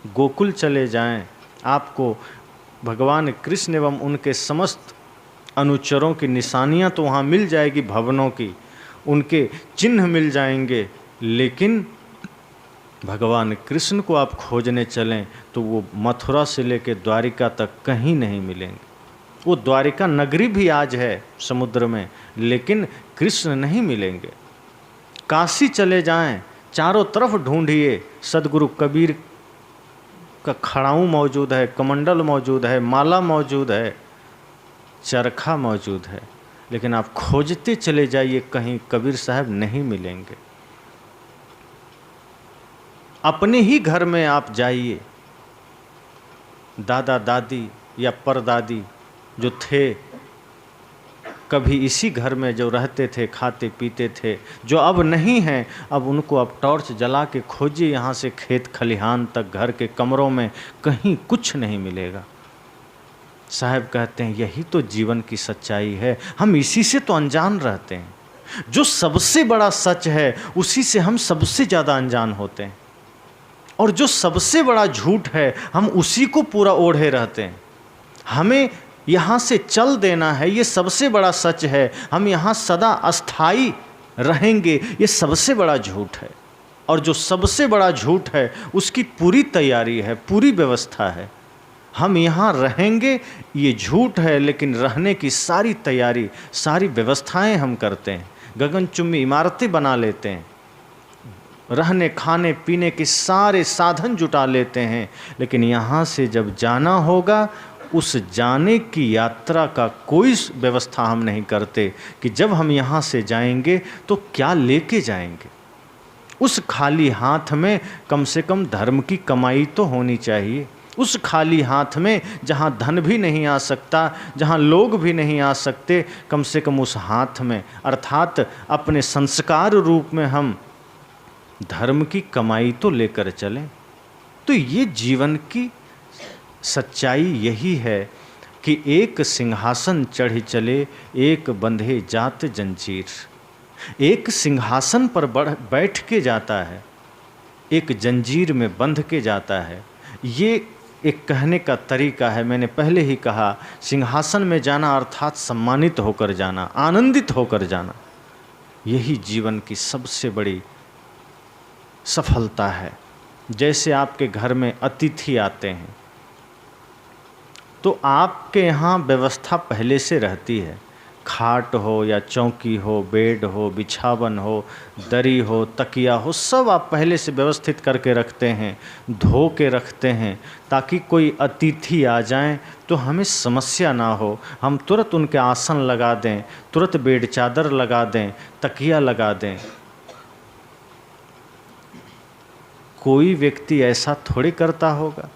गोकुल चले जाएं, आपको भगवान कृष्ण एवं उनके समस्त अनुचरों की निशानियां तो वहाँ मिल जाएगी, भवनों की उनके चिन्ह मिल जाएंगे, लेकिन भगवान कृष्ण को आप खोजने चलें तो वो मथुरा से लेकर द्वारिका तक कहीं नहीं मिलेंगे। वो द्वारिका नगरी भी आज है समुद्र में, लेकिन कृष्ण नहीं मिलेंगे। काशी चले जाएं, चारों तरफ ढूंढिए, सदगुरु कबीर का खड़ाऊँ मौजूद है, कमंडल मौजूद है, माला मौजूद है, चरखा मौजूद है, लेकिन आप खोजते चले जाइए, कहीं कबीर साहब नहीं मिलेंगे। अपने ही घर में आप जाइए, दादा दादी या परदादी जो थे, कभी इसी घर में जो रहते थे, खाते पीते थे, जो अब नहीं हैं, अब उनको आप टॉर्च जला के खोजिए, यहाँ से खेत खलिहान तक, घर के कमरों में, कहीं कुछ नहीं मिलेगा। साहब कहते हैं यही तो जीवन की सच्चाई है, हम इसी से तो अनजान रहते हैं। जो सबसे बड़ा सच है उसी से हम सबसे ज़्यादा अनजान होते हैं, और जो सबसे बड़ा झूठ है हम उसी को पूरा ओढ़े रहते हैं। हमें यहाँ से चल देना है, ये सबसे बड़ा सच है, हम यहाँ सदा अस्थाई रहेंगे, ये सबसे बड़ा झूठ है। और जो सबसे बड़ा झूठ है उसकी पूरी तैयारी है, पूरी व्यवस्था है। हम यहाँ रहेंगे ये झूठ है, लेकिन रहने की सारी तैयारी, सारी व्यवस्थाएं हम करते हैं, गगनचुम्बी इमारतें बना लेते हैं, रहने खाने पीने के सारे साधन जुटा लेते हैं, लेकिन यहाँ से जब जाना होगा उस जाने की यात्रा का कोई व्यवस्था हम नहीं करते कि जब हम यहाँ से जाएंगे तो क्या लेके जाएंगे। उस खाली हाथ में कम से कम धर्म की कमाई तो होनी चाहिए। उस खाली हाथ में जहाँ धन भी नहीं आ सकता, जहाँ लोग भी नहीं आ सकते, कम से कम उस हाथ में अर्थात अपने संस्कार रूप में हम धर्म की कमाई तो लेकर चलें। तो ये जीवन की सच्चाई यही है कि एक सिंहासन चढ़ी चले, एक बंधे जात जंजीर। एक सिंहासन पर बैठ के जाता है, एक जंजीर में बंध के जाता है। ये एक कहने का तरीका है। मैंने पहले ही कहा, सिंहासन में जाना अर्थात सम्मानित होकर जाना, आनंदित होकर जाना, यही जीवन की सबसे बड़ी सफलता है। जैसे आपके घर में अतिथि आते हैं तो आपके यहाँ व्यवस्था पहले से रहती है, खाट हो या चौकी हो, बेड हो, बिछावन हो, दरी हो, तकिया हो, सब आप पहले से व्यवस्थित करके रखते हैं, धो के रखते हैं, ताकि कोई अतिथि आ जाएं तो हमें समस्या ना हो, हम तुरंत उनके आसन लगा दें, तुरंत बेड चादर लगा दें, तकिया लगा दें। कोई व्यक्ति ऐसा थोड़ी करता होगा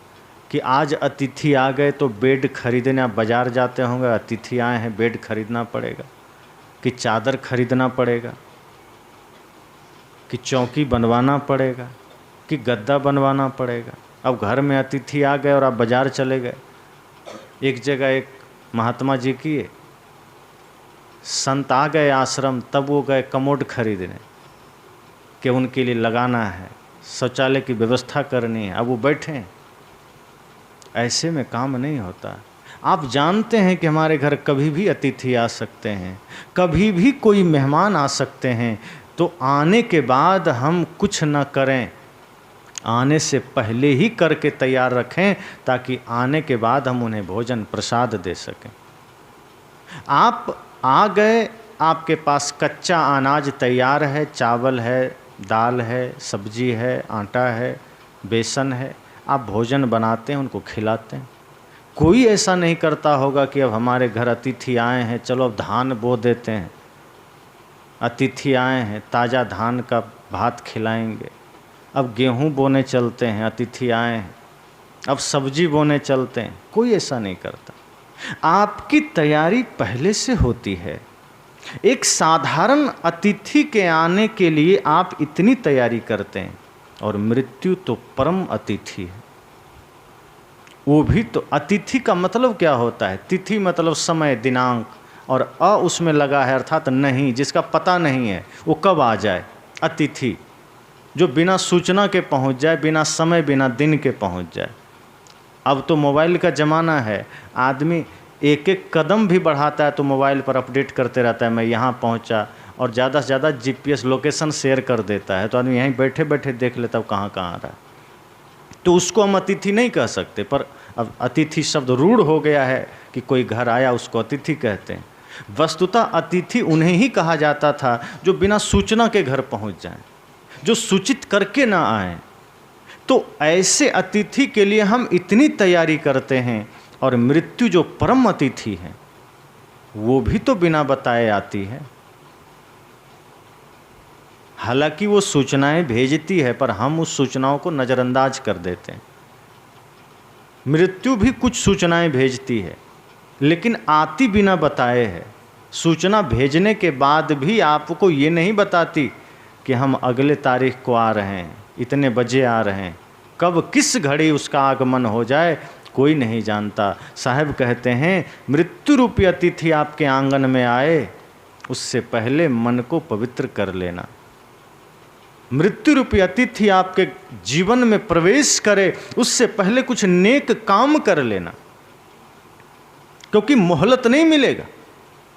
कि आज अतिथि आ गए तो बेड खरीदने आप बाज़ार जाते होंगे, अतिथि आए हैं बेड खरीदना पड़ेगा, कि चादर खरीदना पड़ेगा, कि चौकी बनवाना पड़ेगा, कि गद्दा बनवाना पड़ेगा। अब घर में अतिथि आ गए और आप बाज़ार चले गए। एक जगह एक महात्मा जी की संत आ गए आश्रम, तब वो गए कमोड खरीदने कि उनके लिए लगाना है, शौचालय की व्यवस्था करनी है। अब वो बैठे हैं, ऐसे में काम नहीं होता। आप जानते हैं कि हमारे घर कभी भी अतिथि आ सकते हैं, कभी भी कोई मेहमान आ सकते हैं, तो आने के बाद हम कुछ न करें, आने से पहले ही करके तैयार रखें, ताकि आने के बाद हम उन्हें भोजन प्रसाद दे सकें। आप आ गए, आपके पास कच्चा अनाज तैयार है, चावल है, दाल है, सब्जी है, आटा है, बेसन है, आप भोजन बनाते हैं, उनको खिलाते हैं। कोई ऐसा नहीं करता होगा कि अब हमारे घर अतिथि आए हैं, चलो अब धान बो देते हैं, अतिथि आए हैं ताज़ा धान का भात खिलाएंगे, अब गेहूं बोने चलते हैं, अतिथि आए हैं, अब सब्जी बोने चलते हैं। कोई ऐसा नहीं करता। आपकी तैयारी पहले से होती है। एक साधारण अतिथि के आने के लिए आप इतनी तैयारी करते हैं, और मृत्यु तो परम अतिथि है। वो भी तो, अतिथि का मतलब क्या होता है? तिथि मतलब समय, दिनांक, और अ उसमें लगा है अर्थात नहीं, जिसका पता नहीं है वो कब आ जाए। अतिथि जो बिना सूचना के पहुंच जाए, बिना समय बिना दिन के पहुंच जाए। अब तो मोबाइल का ज़माना है, आदमी एक एक कदम भी बढ़ाता है तो मोबाइल पर अपडेट करते रहता है, मैं यहाँ पहुँचा, और ज़्यादा से ज़्यादा जीपीएस लोकेशन शेयर कर देता है, तो आदमी यहीं बैठे बैठे देख लेता है कहाँ कहाँ आ रहा है। तो उसको हम अतिथि नहीं कह सकते, पर अब अतिथि शब्द रूढ़ हो गया है कि कोई घर आया उसको अतिथि कहते हैं। वस्तुतः अतिथि उन्हें ही कहा जाता था जो बिना सूचना के घर पहुंच जाएं, जो सूचित करके ना आए। तो ऐसे अतिथि के लिए हम इतनी तैयारी करते हैं, और मृत्यु जो परम अतिथि है वो भी तो बिना बताए आती है। हालांकि वो सूचनाएं भेजती है, पर हम उस सूचनाओं को नज़रअंदाज कर देते हैं। मृत्यु भी कुछ सूचनाएं भेजती है, लेकिन आती बिना बताए है। सूचना भेजने के बाद भी आपको ये नहीं बताती कि हम अगले तारीख को आ रहे हैं, इतने बजे आ रहे हैं, कब किस घड़ी उसका आगमन हो जाए कोई नहीं जानता। साहब कहते हैं, मृत्यु रूपी अतिथि आपके आंगन में आए, उससे पहले मन को पवित्र कर लेना। मृत्यु रूपी अतिथि आपके जीवन में प्रवेश करे, उससे पहले कुछ नेक काम कर लेना, क्योंकि मोहलत नहीं मिलेगा।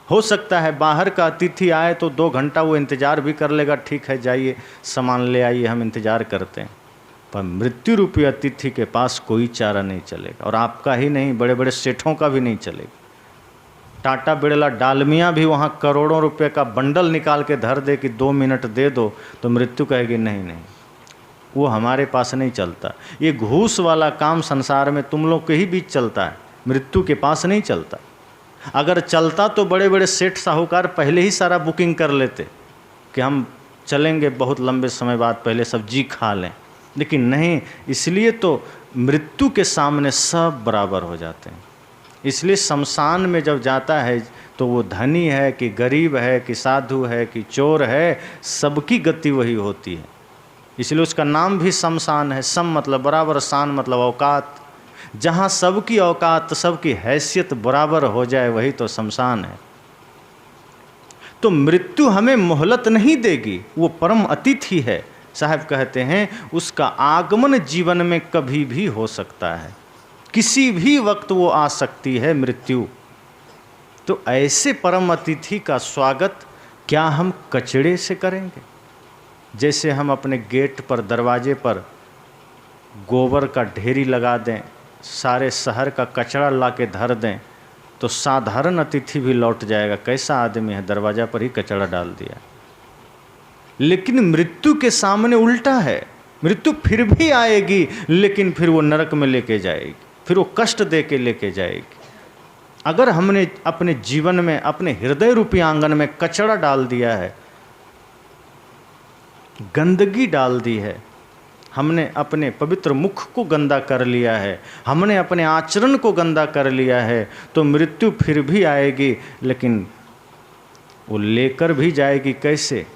हो सकता है बाहर का अतिथि आए तो 2 घंटा वो इंतज़ार भी कर लेगा, ठीक है जाइए सामान ले आइए, हम इंतज़ार करते हैं। पर मृत्यु रूपी अतिथि के पास कोई चारा नहीं चलेगा, और आपका ही नहीं, बड़े बड़े सेठों का भी नहीं चलेगा। टाटा बिरला डालमिया भी वहाँ करोड़ों रुपए का बंडल निकाल के धर दे कि 2 मिनट दे दो, तो मृत्यु कहेगी नहीं नहीं, वो हमारे पास नहीं चलता। ये घूस वाला काम संसार में तुम लोग के ही बीच चलता है, मृत्यु के पास नहीं चलता। अगर चलता तो बड़े बड़े सेठ साहूकार पहले ही सारा बुकिंग कर लेते कि हम चलेंगे बहुत लंबे समय बाद, पहले सब्जी खा लें। लेकिन नहीं, इसलिए तो मृत्यु के सामने सब बराबर हो जाते हैं। इसलिए शमशान में जब जाता है तो वो धनी है कि गरीब है कि साधु है कि चोर है, सबकी गति वही होती है। इसलिए उसका नाम भी शमशान है। सम मतलब बराबर, शान मतलब औकात। जहाँ सबकी औकात, सबकी हैसियत बराबर हो जाए वही तो शमशान है। तो मृत्यु हमें मोहलत नहीं देगी, वो परम अतिथि है। साहब कहते हैं उसका आगमन जीवन में कभी भी हो सकता है, किसी भी वक्त वो आ सकती है मृत्यु। तो ऐसे परम अतिथि का स्वागत क्या हम कचड़े से करेंगे? जैसे हम अपने गेट पर, दरवाजे पर गोबर का ढेरी लगा दें, सारे शहर का कचरा ला के धर दें, तो साधारण अतिथि भी लौट जाएगा, कैसा आदमी है, दरवाजा पर ही कचरा डाल दिया। लेकिन मृत्यु के सामने उल्टा है। मृत्यु फिर भी आएगी, लेकिन फिर वो नरक में लेके जाएगी, फिर वो कष्ट दे के लेके जाएगी। अगर हमने अपने जीवन में, अपने हृदय रूपी आंगन में कचरा डाल दिया है, गंदगी डाल दी है, हमने अपने पवित्र मुख को गंदा कर लिया है, हमने अपने आचरण को गंदा कर लिया है, तो मृत्यु फिर भी आएगी, लेकिन वो लेकर भी जाएगी कैसे?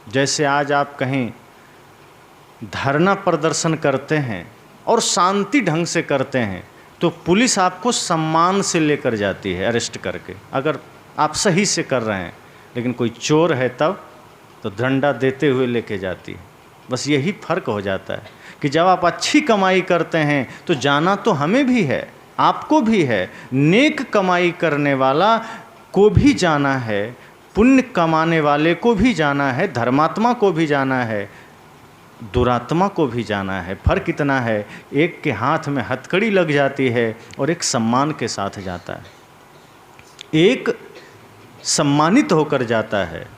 जैसे आज आप कहीं धरना प्रदर्शन करते हैं और शांति ढंग से करते हैं, तो पुलिस आपको सम्मान से लेकर जाती है अरेस्ट करके, अगर आप सही से कर रहे हैं। लेकिन कोई चोर है तब तो डंडा देते हुए लेके जाती है। बस यही फ़र्क हो जाता है कि जब आप अच्छी कमाई करते हैं तो जाना तो हमें भी है, आपको भी है, नेक कमाई करने वाला को भी जाना है, पुण्य कमाने वाले को भी जाना है, धर्मात्मा को भी जाना है, दुरात्मा को भी जाना है। फ़र्क इतना है, एक के हाथ में हथकड़ी लग जाती है और एक सम्मान के साथ जाता है, एक सम्मानित होकर जाता है।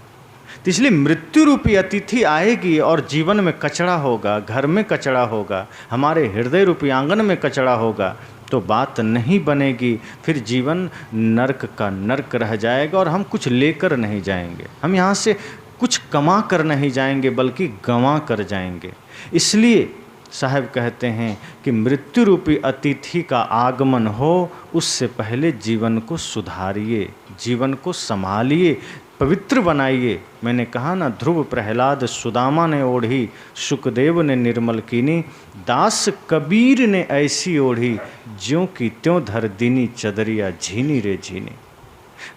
तो इसलिए मृत्यु रूपी अतिथि आएगी और जीवन में कचरा होगा, घर में कचरा होगा, हमारे हृदय रूपी आंगन में कचरा होगा, तो बात नहीं बनेगी। फिर जीवन नरक का नरक रह जाएगा और हम कुछ लेकर नहीं जाएंगे, हम यहाँ से कुछ कमा कर नहीं जाएंगे, बल्कि गंवा कर जाएंगे। इसलिए साहब कहते हैं कि मृत्यु रूपी अतिथि का आगमन हो, उससे पहले जीवन को सुधारिए, जीवन को संभालिए, पवित्र बनाइए। मैंने कहा ना, ध्रुव प्रहलाद सुदामा ने ओढ़ी, सुखदेव ने निर्मल कीनी, दास कबीर ने ऐसी ओढ़ी, ज्यों की त्यों धर दीनी चदरिया झीनी रे झीनी।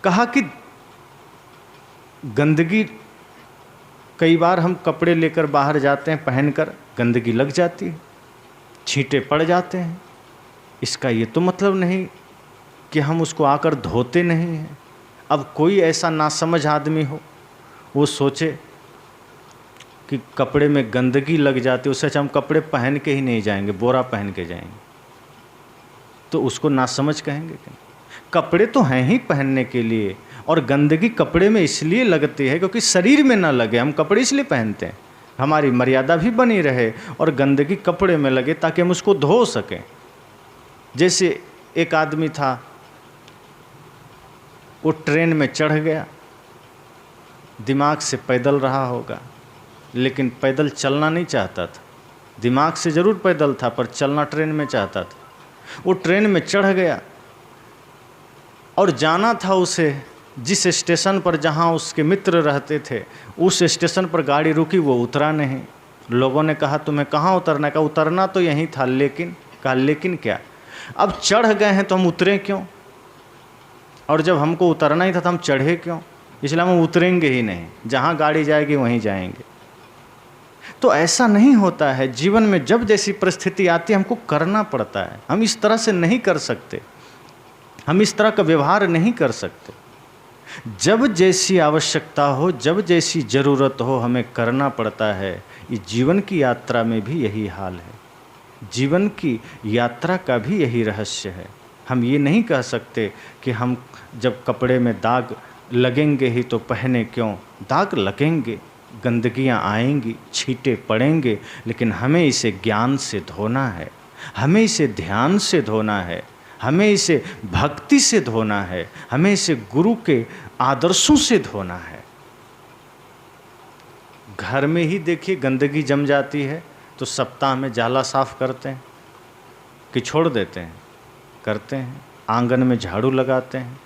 कहा कि गंदगी, कई बार हम कपड़े लेकर बाहर जाते हैं, पहनकर गंदगी लग जाती है, छींटे पड़ जाते हैं। इसका ये तो मतलब नहीं कि हम उसको आकर धोते नहीं हैं। अब कोई ऐसा नासमझ आदमी हो, वो सोचे कि कपड़े में गंदगी लग जाती है, उससे अच्छा हम कपड़े पहन के ही नहीं जाएंगे, बोरा पहन के जाएंगे, तो उसको नासमझ कहेंगे क्या? कपड़े तो हैं ही पहनने के लिए, और गंदगी कपड़े में इसलिए लगती है क्योंकि शरीर में ना लगे। हम कपड़े इसलिए पहनते हैं, हमारी मर्यादा भी बनी रहे, और गंदगी कपड़े में लगे ताकि हम उसको धो सकें। जैसे एक आदमी था, वो ट्रेन में चढ़ गया, दिमाग से पैदल रहा होगा, लेकिन पैदल चलना नहीं चाहता था। दिमाग से ज़रूर पैदल था, पर चलना ट्रेन में चाहता था। वो ट्रेन में चढ़ गया और जाना था उसे जिस स्टेशन पर जहाँ उसके मित्र रहते थे, उस स्टेशन पर गाड़ी रुकी, वो उतरा नहीं। लोगों ने कहा तुम्हें कहाँ उतरना है? कहा उतरना तो यहीं था, लेकिन कहा लेकिन क्या? अब चढ़ गए हैं तो हम उतरें क्यों? और जब हमको उतरना ही था तो हम चढ़े क्यों? इसलिए हम उतरेंगे ही नहीं, जहाँ गाड़ी जाएगी वहीं जाएंगे। तो ऐसा नहीं होता है। जीवन में जब जैसी परिस्थिति आती है हमको करना पड़ता है। हम इस तरह से नहीं कर सकते, हम इस तरह का व्यवहार नहीं कर सकते। जब जैसी आवश्यकता हो, जब जैसी ज़रूरत हो, हमें करना पड़ता है। ये जीवन की यात्रा में भी यही हाल है। जीवन की यात्रा का भी यही रहस्य है। हम ये नहीं कह सकते कि हम जब कपड़े में दाग लगेंगे ही तो पहने क्यों। दाग लगेंगे, गंदगियाँ आएंगी, छींटे पड़ेंगे, लेकिन हमें इसे ज्ञान से धोना है, हमें इसे ध्यान से धोना है, हमें इसे भक्ति से धोना है, हमें इसे गुरु के आदर्शों से धोना है। घर में ही देखिए गंदगी जम जाती है तो सप्ताह में जाला साफ करते हैं कि छोड़ देते हैं? करते हैं। आंगन में झाड़ू लगाते हैं,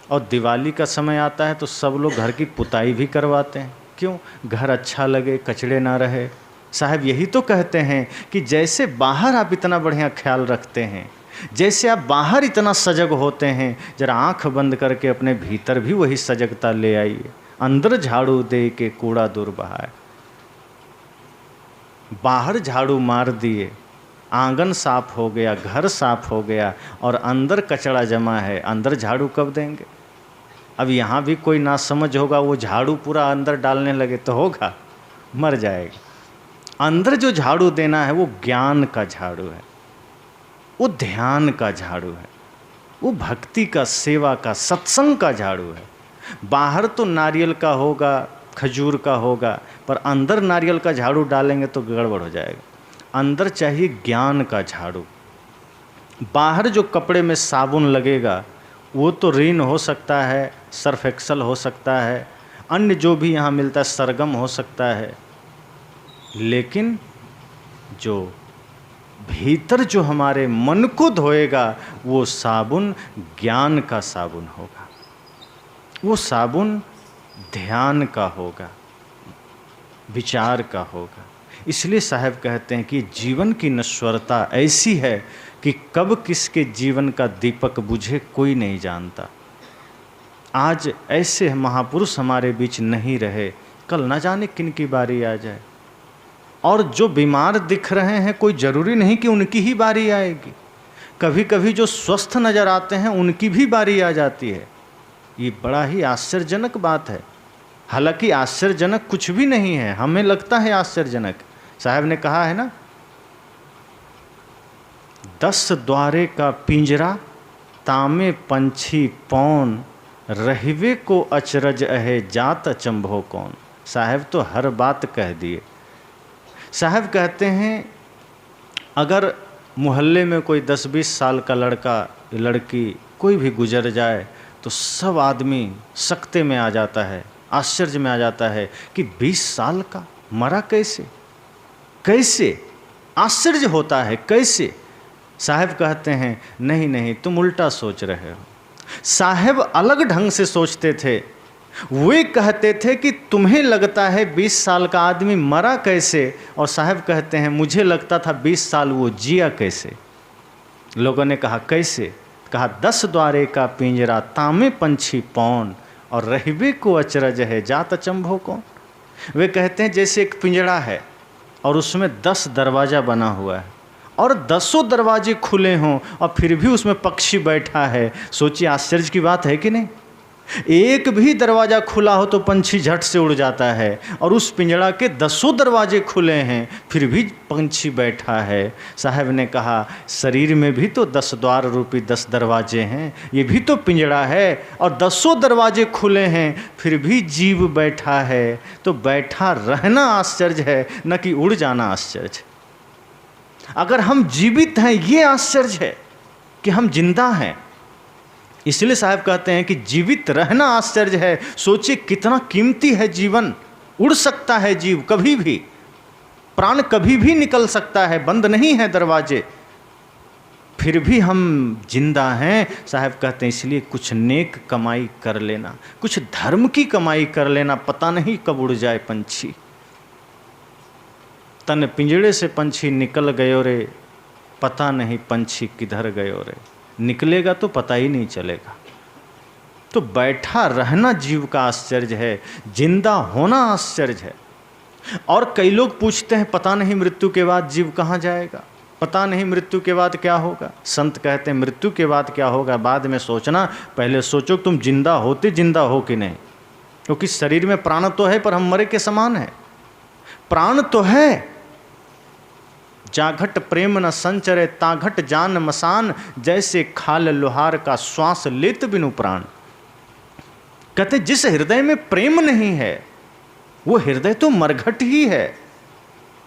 और दिवाली का समय आता है तो सब लोग घर की पुताई भी करवाते हैं। क्यों? घर अच्छा लगे, कचड़े ना रहे। साहब यही तो कहते हैं कि जैसे बाहर आप इतना बढ़िया ख्याल रखते हैं, जैसे आप बाहर इतना सजग होते हैं, जरा आंख बंद करके अपने भीतर भी वही सजगता ले आइए। अंदर झाड़ू दे के कूड़ा दूर बहाए। बाहर झाड़ू मार दिए, आंगन साफ हो गया, घर साफ हो गया, और अंदर कचरा जमा है, अंदर झाड़ू कब देंगे? अब यहाँ भी कोई ना समझ होगा, वो झाड़ू पूरा अंदर डालने लगे तो होगा, मर जाएगा। अंदर जो झाड़ू देना है वो ज्ञान का झाड़ू है, वो ध्यान का झाड़ू है, वो भक्ति का, सेवा का, सत्संग का झाड़ू है। बाहर तो नारियल का होगा, खजूर का होगा, पर अंदर नारियल का झाड़ू डालेंगे तो गड़बड़ हो जाएगा। अंदर चाहिए ज्ञान का झाड़ू। बाहर जो कपड़े में साबुन लगेगा वो तो रिन हो सकता है, सर्फ एक्सल हो सकता है, अन्य जो भी यहाँ मिलता है सरगम हो सकता है, लेकिन जो भीतर जो हमारे मन को धोएगा वो साबुन ज्ञान का साबुन होगा, वो साबुन ध्यान का होगा, विचार का होगा। इसलिए साहब कहते हैं कि जीवन की नश्वरता ऐसी है कि कब किसके जीवन का दीपक बुझे कोई नहीं जानता। आज ऐसे महापुरुष हमारे बीच नहीं रहे, कल न जाने किन की बारी आ जाए। और जो बीमार दिख रहे हैं कोई ज़रूरी नहीं कि उनकी ही बारी आएगी। कभी कभी जो स्वस्थ नज़र आते हैं उनकी भी बारी आ जाती है। ये बड़ा ही आश्चर्यजनक बात है। हालांकि आश्चर्यजनक कुछ भी नहीं है, हमें लगता है आश्चर्यजनक। साहब ने कहा है ना, 10 द्वारे का पिंजरा, तामे पंछी पौन, रहिवे को अचरज अहे, जात अचंभो कौन। साहब तो हर बात कह दिए। साहब कहते हैं अगर मोहल्ले में कोई 10-20 साल का लड़का लड़की कोई भी गुजर जाए तो सब आदमी सकते में आ जाता है, आश्चर्य में आ जाता है कि 20 साल का मरा कैसे, कैसे आश्चर्य होता है, कैसे। साहब कहते हैं नहीं नहीं, तुम उल्टा सोच रहे हो। साहब अलग ढंग से सोचते थे वे कहते थे कि तुम्हें लगता है 20 साल का आदमी मरा कैसे, और साहब कहते हैं मुझे लगता था 20 साल वो जिया कैसे। लोगों ने कहा कैसे? कहा 10 द्वारे का पिंजरा तामे पंछी पौन, और रहबे को अचरज है जात अचंभो कौन। वे कहते हैं जैसे एक पिंजरा है और उसमें 10 दरवाज़ा बना हुआ है और 10 दरवाजे खुले हों और फिर भी उसमें पक्षी बैठा है। सोचिए आश्चर्य की बात है कि नहीं। एक भी दरवाज़ा खुला हो तो पंछी झट से उड़ जाता है, और उस पिंजड़ा के 10 दरवाजे खुले हैं फिर भी पंछी बैठा है। साहब ने कहा शरीर में भी तो 10 द्वार रूपी 10 दरवाजे हैं, ये भी तो पिंजड़ा है और 10 दरवाजे खुले हैं फिर भी जीव बैठा है। तो बैठा रहना आश्चर्य है, न कि उड़ जाना आश्चर्य। अगर हम जीवित हैं ये आश्चर्य है कि हम जिंदा हैं। इसलिए साहब कहते हैं कि जीवित रहना आश्चर्य है। सोचिए कितना कीमती है जीवन। उड़ सकता है जीव कभी भी, प्राण कभी भी निकल सकता है, बंद नहीं है दरवाजे, फिर भी हम जिंदा हैं। साहब कहते हैं इसलिए कुछ नेक कमाई कर लेना, कुछ धर्म की कमाई कर लेना, पता नहीं कब उड़ जाए पंछी। तन पिंजड़े से पंछी निकल गयो रे, पता नहीं पंछी किधर गयो रे। निकलेगा तो पता ही नहीं चलेगा। तो बैठा रहना जीव का आश्चर्य है, जिंदा होना आश्चर्य है। और कई लोग पूछते हैं पता नहीं मृत्यु के बाद जीव कहाँ जाएगा, पता नहीं मृत्यु के बाद क्या होगा। संत कहते हैं मृत्यु के बाद क्या होगा बाद में सोचना, पहले सोचो तुम जिंदा हो कि नहीं। क्योंकि शरीर में प्राण तो है पर हम मरे के समान है। प्राण तो है, जाघट प्रेम न संचरे ताघट जान मसान, जैसे खाल लोहार का श्वास लेत बिनु प्राण। कहते जिस हृदय में प्रेम नहीं है वो हृदय तो मरघट ही है।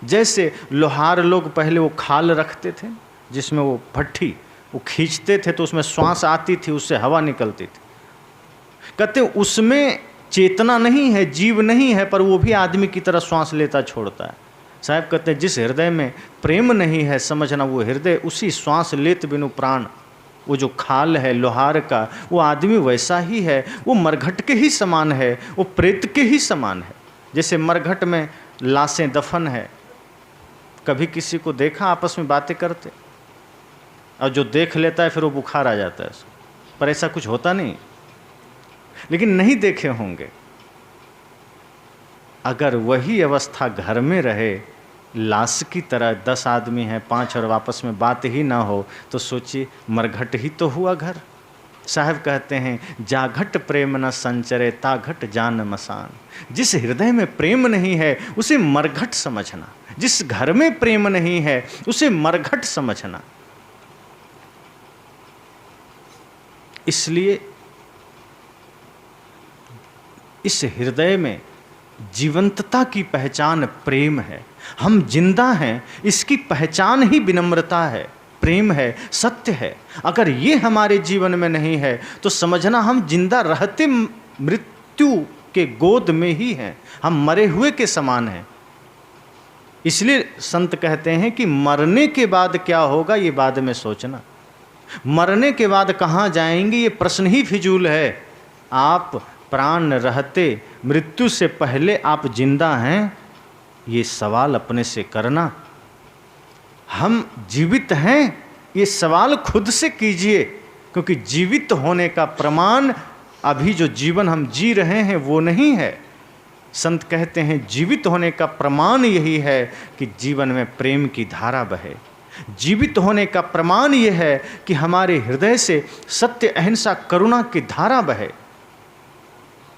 जैसे लोहार लोग पहले वो खाल रखते थे जिसमें वो भट्ठी वो खींचते थे तो उसमें श्वास आती थी, उससे हवा निकलती थी। कहते उसमें चेतना नहीं है, जीव नहीं है, पर वो भी आदमी की तरह श्वास लेता छोड़ता है। साहब कहते हैं जिस हृदय में प्रेम नहीं है समझना वो हृदय उसी श्वास लेत बिनु प्राण। वो जो खाल है लोहार का वो आदमी वैसा ही है, वो मरघट के ही समान है, वो प्रेत के ही समान है। जैसे मरघट में लाशें दफन है, कभी किसी को देखा आपस में बातें करते, और जो देख लेता है फिर वो बुखार आ जाता है उसको, पर ऐसा कुछ होता नहीं। लेकिन नहीं देखे होंगे। अगर वही अवस्था घर में रहे लाश की तरह, 10 आदमी हैं 5 और आपस में बात ही ना हो, तो सोचिए मरघट ही तो हुआ घर। साहब कहते हैं जाघट प्रेम न संचरे ताघट जान मसान। जिस हृदय में प्रेम नहीं है उसे मरघट समझना, जिस घर में प्रेम नहीं है उसे मरघट समझना। इसलिए इस हृदय में जीवंतता की पहचान प्रेम है। हम जिंदा हैं इसकी पहचान ही विनम्रता है, प्रेम है, सत्य है। अगर ये हमारे जीवन में नहीं है तो समझना हम जिंदा रहते मृत्यु के गोद में ही हैं, हम मरे हुए के समान हैं। इसलिए संत कहते हैं कि मरने के बाद क्या होगा ये बाद में सोचना। मरने के बाद कहाँ जाएंगे ये प्रश्न ही फिजूल है। आप प्राण रहते मृत्यु से पहले आप जिंदा हैं, ये सवाल अपने से करना। हम जीवित हैं ये सवाल खुद से कीजिए, क्योंकि जीवित होने का प्रमाण अभी जो जीवन हम जी रहे हैं वो नहीं है। संत कहते हैं जीवित होने का प्रमाण यही है कि जीवन में प्रेम की धारा बहे। जीवित होने का प्रमाण यह है कि हमारे हृदय से सत्य, अहिंसा, करुणा की धारा बहे।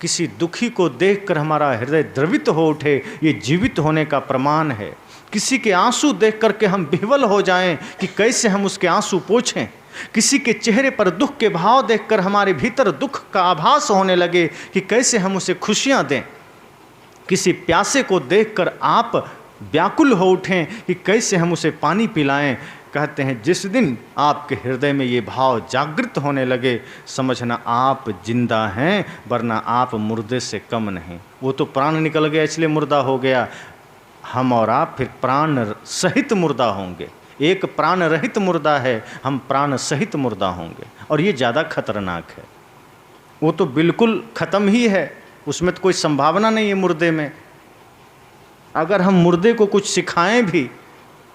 किसी दुखी को देखकर हमारा हृदय द्रवित हो उठे, ये जीवित होने का प्रमाण है। किसी के आंसू देख करके हम विह्वल हो जाएं कि कैसे हम उसके आंसू पोंछें। किसी के चेहरे पर दुख के भाव देखकर हमारे भीतर दुख का आभास होने लगे कि कैसे हम उसे खुशियां दें। किसी प्यासे को देखकर आप व्याकुल हो उठें कि कैसे हम उसे पानी पिलाएं। कहते हैं जिस दिन आपके हृदय में ये भाव जागृत होने लगे समझना आप जिंदा हैं, वरना आप मुर्दे से कम नहीं। वो तो प्राण निकल गया इसलिए मुर्दा हो गया, हम और आप फिर प्राण सहित मुर्दा होंगे। एक प्राण रहित मुर्दा है, हम प्राण सहित मुर्दा होंगे, और ये ज़्यादा खतरनाक है। वो तो बिल्कुल ख़त्म ही है, उसमें तो कोई संभावना नहीं है मुर्दे में। अगर हम मुर्दे को कुछ सिखाएं भी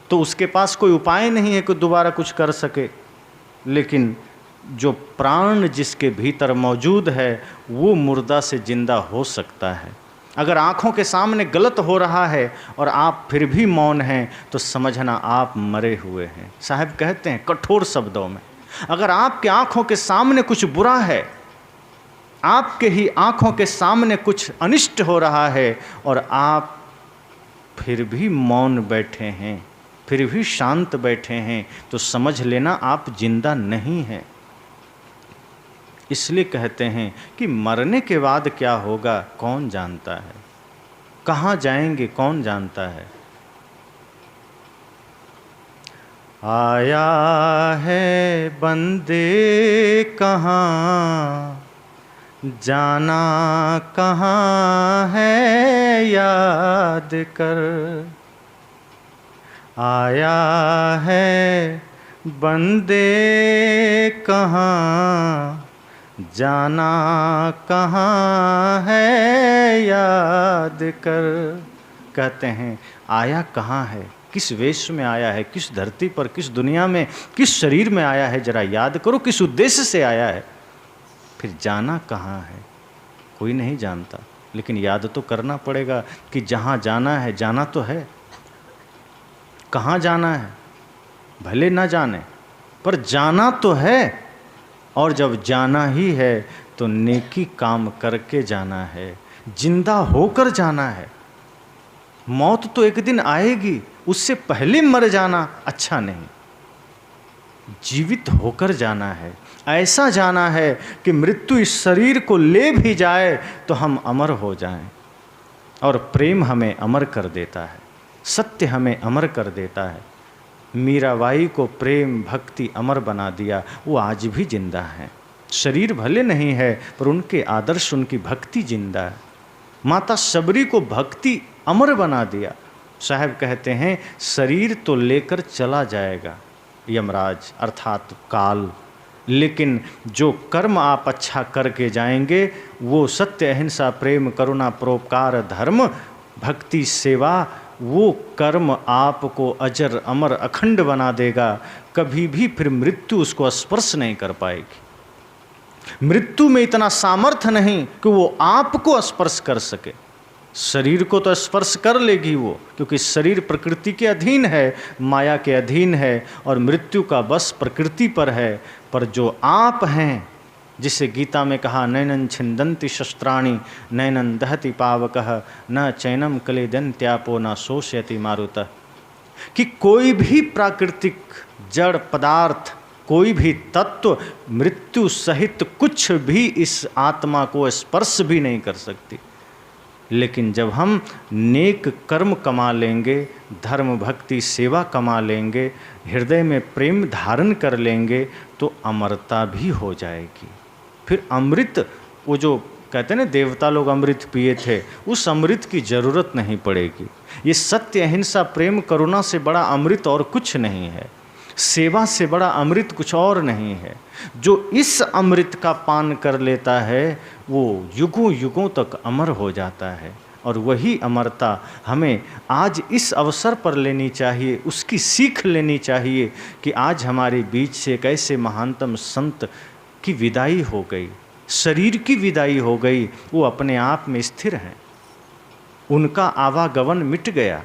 तो उसके पास कोई उपाय नहीं है कि दोबारा कुछ कर सके। लेकिन जो प्राण जिसके भीतर मौजूद है वो मुर्दा से जिंदा हो सकता है। अगर आँखों के सामने गलत हो रहा है और आप फिर भी मौन हैं तो समझना आप मरे हुए हैं। साहब कहते हैं कठोर शब्दों में, अगर आपके आँखों के सामने कुछ बुरा है, आपके ही आँखों के सामने कुछ अनिष्ट हो रहा है और आप फिर भी मौन बैठे हैं, फिर भी शांत बैठे हैं, तो समझ लेना आप जिंदा नहीं हैं। इसलिए कहते हैं कि मरने के बाद क्या होगा कौन जानता है, कहाँ जाएंगे कौन जानता है। आया है बंदे कहाँ, जाना कहाँ है याद कर। आया है बंदे कहाँ, जाना कहाँ है याद कर। कहते हैं आया कहाँ है, किस वेश में आया है, किस धरती पर, किस दुनिया में, किस शरीर में आया है, जरा याद करो किस उद्देश्य से आया है। फिर जाना कहाँ है कोई नहीं जानता, लेकिन याद तो करना पड़ेगा कि जहाँ जाना है जाना तो है। कहाँ जाना है भले ना जाने, पर जाना तो है। और जब जाना ही है तो नेकी काम करके जाना है, जिंदा होकर जाना है। मौत तो एक दिन आएगी, उससे पहले मर जाना अच्छा नहीं। जीवित होकर जाना है, ऐसा जाना है कि मृत्यु इस शरीर को ले भी जाए तो हम अमर हो जाएं। और प्रेम हमें अमर कर देता है, सत्य हमें अमर कर देता है। मीराबाई को प्रेम भक्ति अमर बना दिया, वो आज भी जिंदा हैं। शरीर भले नहीं है पर उनके आदर्श, उनकी भक्ति जिंदा है। माता शबरी को भक्ति अमर बना दिया। साहब कहते हैं शरीर तो लेकर चला जाएगा यमराज अर्थात काल, लेकिन जो कर्म आप अच्छा करके जाएंगे वो सत्य अहिंसा प्रेम करुणा परोपकार धर्म भक्ति सेवा, वो कर्म आपको अजर अमर अखंड बना देगा। कभी भी फिर मृत्यु उसको स्पर्श नहीं कर पाएगी। मृत्यु में इतना सामर्थ्य नहीं कि वो आपको स्पर्श कर सके। शरीर को तो स्पर्श कर लेगी वो, क्योंकि शरीर प्रकृति के अधीन है, माया के अधीन है और मृत्यु का बस प्रकृति पर है। पर जो आप हैं, जिसे गीता में कहा नैनन छिंदन्ति शस्त्राणि नैनन दहति पावकः न चैनम क्लेदन्त्यापो न शोषयति मारुतः, कि कोई भी प्राकृतिक जड़ पदार्थ, कोई भी तत्व मृत्यु सहित कुछ भी इस आत्मा को स्पर्श भी नहीं कर सकती। लेकिन जब हम नेक कर्म कमा लेंगे, धर्म भक्ति सेवा कमा लेंगे, हृदय में प्रेम धारण कर लेंगे तो अमरता भी हो जाएगी। फिर अमृत, वो जो कहते हैं ना देवता लोग अमृत पिए थे, उस अमृत की जरूरत नहीं पड़ेगी। ये सत्य अहिंसा प्रेम करुणा से बड़ा अमृत और कुछ नहीं है, सेवा से बड़ा अमृत कुछ और नहीं है। जो इस अमृत का पान कर लेता है वो युगों युगों तक अमर हो जाता है। और वही अमरता हमें आज इस अवसर पर लेनी चाहिए, उसकी सीख लेनी चाहिए कि आज हमारे बीच से एक ऐसे महानतम संत की विदाई हो गई, शरीर की विदाई हो गई। वो अपने आप में स्थिर हैं, उनका आवागमन मिट गया,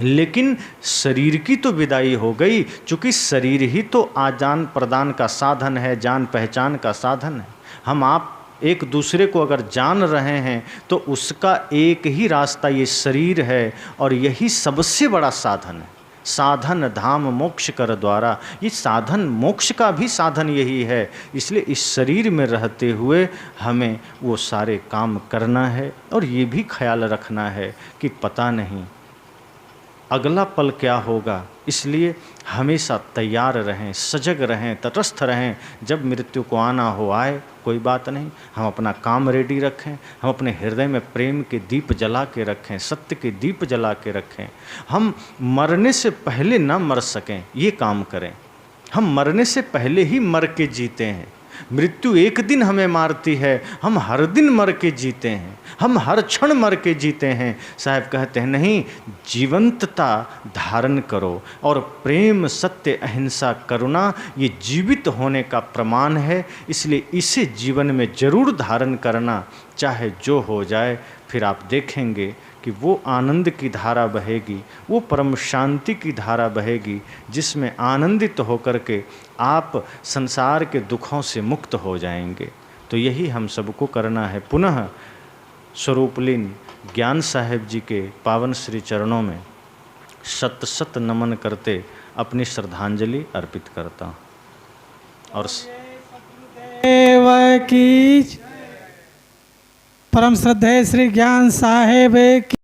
लेकिन शरीर की तो विदाई हो गई। चूँकि शरीर ही तो आदान प्रदान का साधन है, जान पहचान का साधन है। हम आप एक दूसरे को अगर जान रहे हैं तो उसका एक ही रास्ता ये शरीर है, और यही सबसे बड़ा साधन है। साधन धाम मोक्ष कर द्वारा, ये साधन मोक्ष का भी साधन यही है। इसलिए इस शरीर में रहते हुए हमें वो सारे काम करना है, और ये भी ख्याल रखना है कि पता नहीं अगला पल क्या होगा। इसलिए हमेशा तैयार रहें, सजग रहें, तटस्थ रहें। जब मृत्यु को आना हो आए, कोई बात नहीं, हम अपना काम रेडी रखें, हम अपने हृदय में प्रेम के दीप जला के रखें, सत्य के दीप जला के रखें। हम मरने से पहले ना मर सकें ये काम करें, हम मरने से पहले ही मर के जीते हैं। मृत्यु एक दिन हमें मारती है, हम हर दिन मर के जीते हैं, हम हर क्षण मर के जीते हैं। साहब कहते हैं नहीं, जीवंतता धारण करो, और प्रेम, सत्य, अहिंसा, करुणा ये जीवित होने का प्रमाण है। इसलिए इसे जीवन में जरूर धारण करना, चाहे जो हो जाए। फिर आप देखेंगे कि वो आनंद की धारा बहेगी, वो परम शांति की धारा बहेगी, जिसमें आनंदित होकर के आप संसार के दुखों से मुक्त हो जाएंगे। तो यही हम सबको करना है। पुनः स्वरूपलीन ज्ञान साहेब जी के पावन श्री चरणों में शत शत नमन करते अपनी श्रद्धांजलि अर्पित करता हूँ। और देव की परम श्रद्धेय श्री ज्ञान साहेब की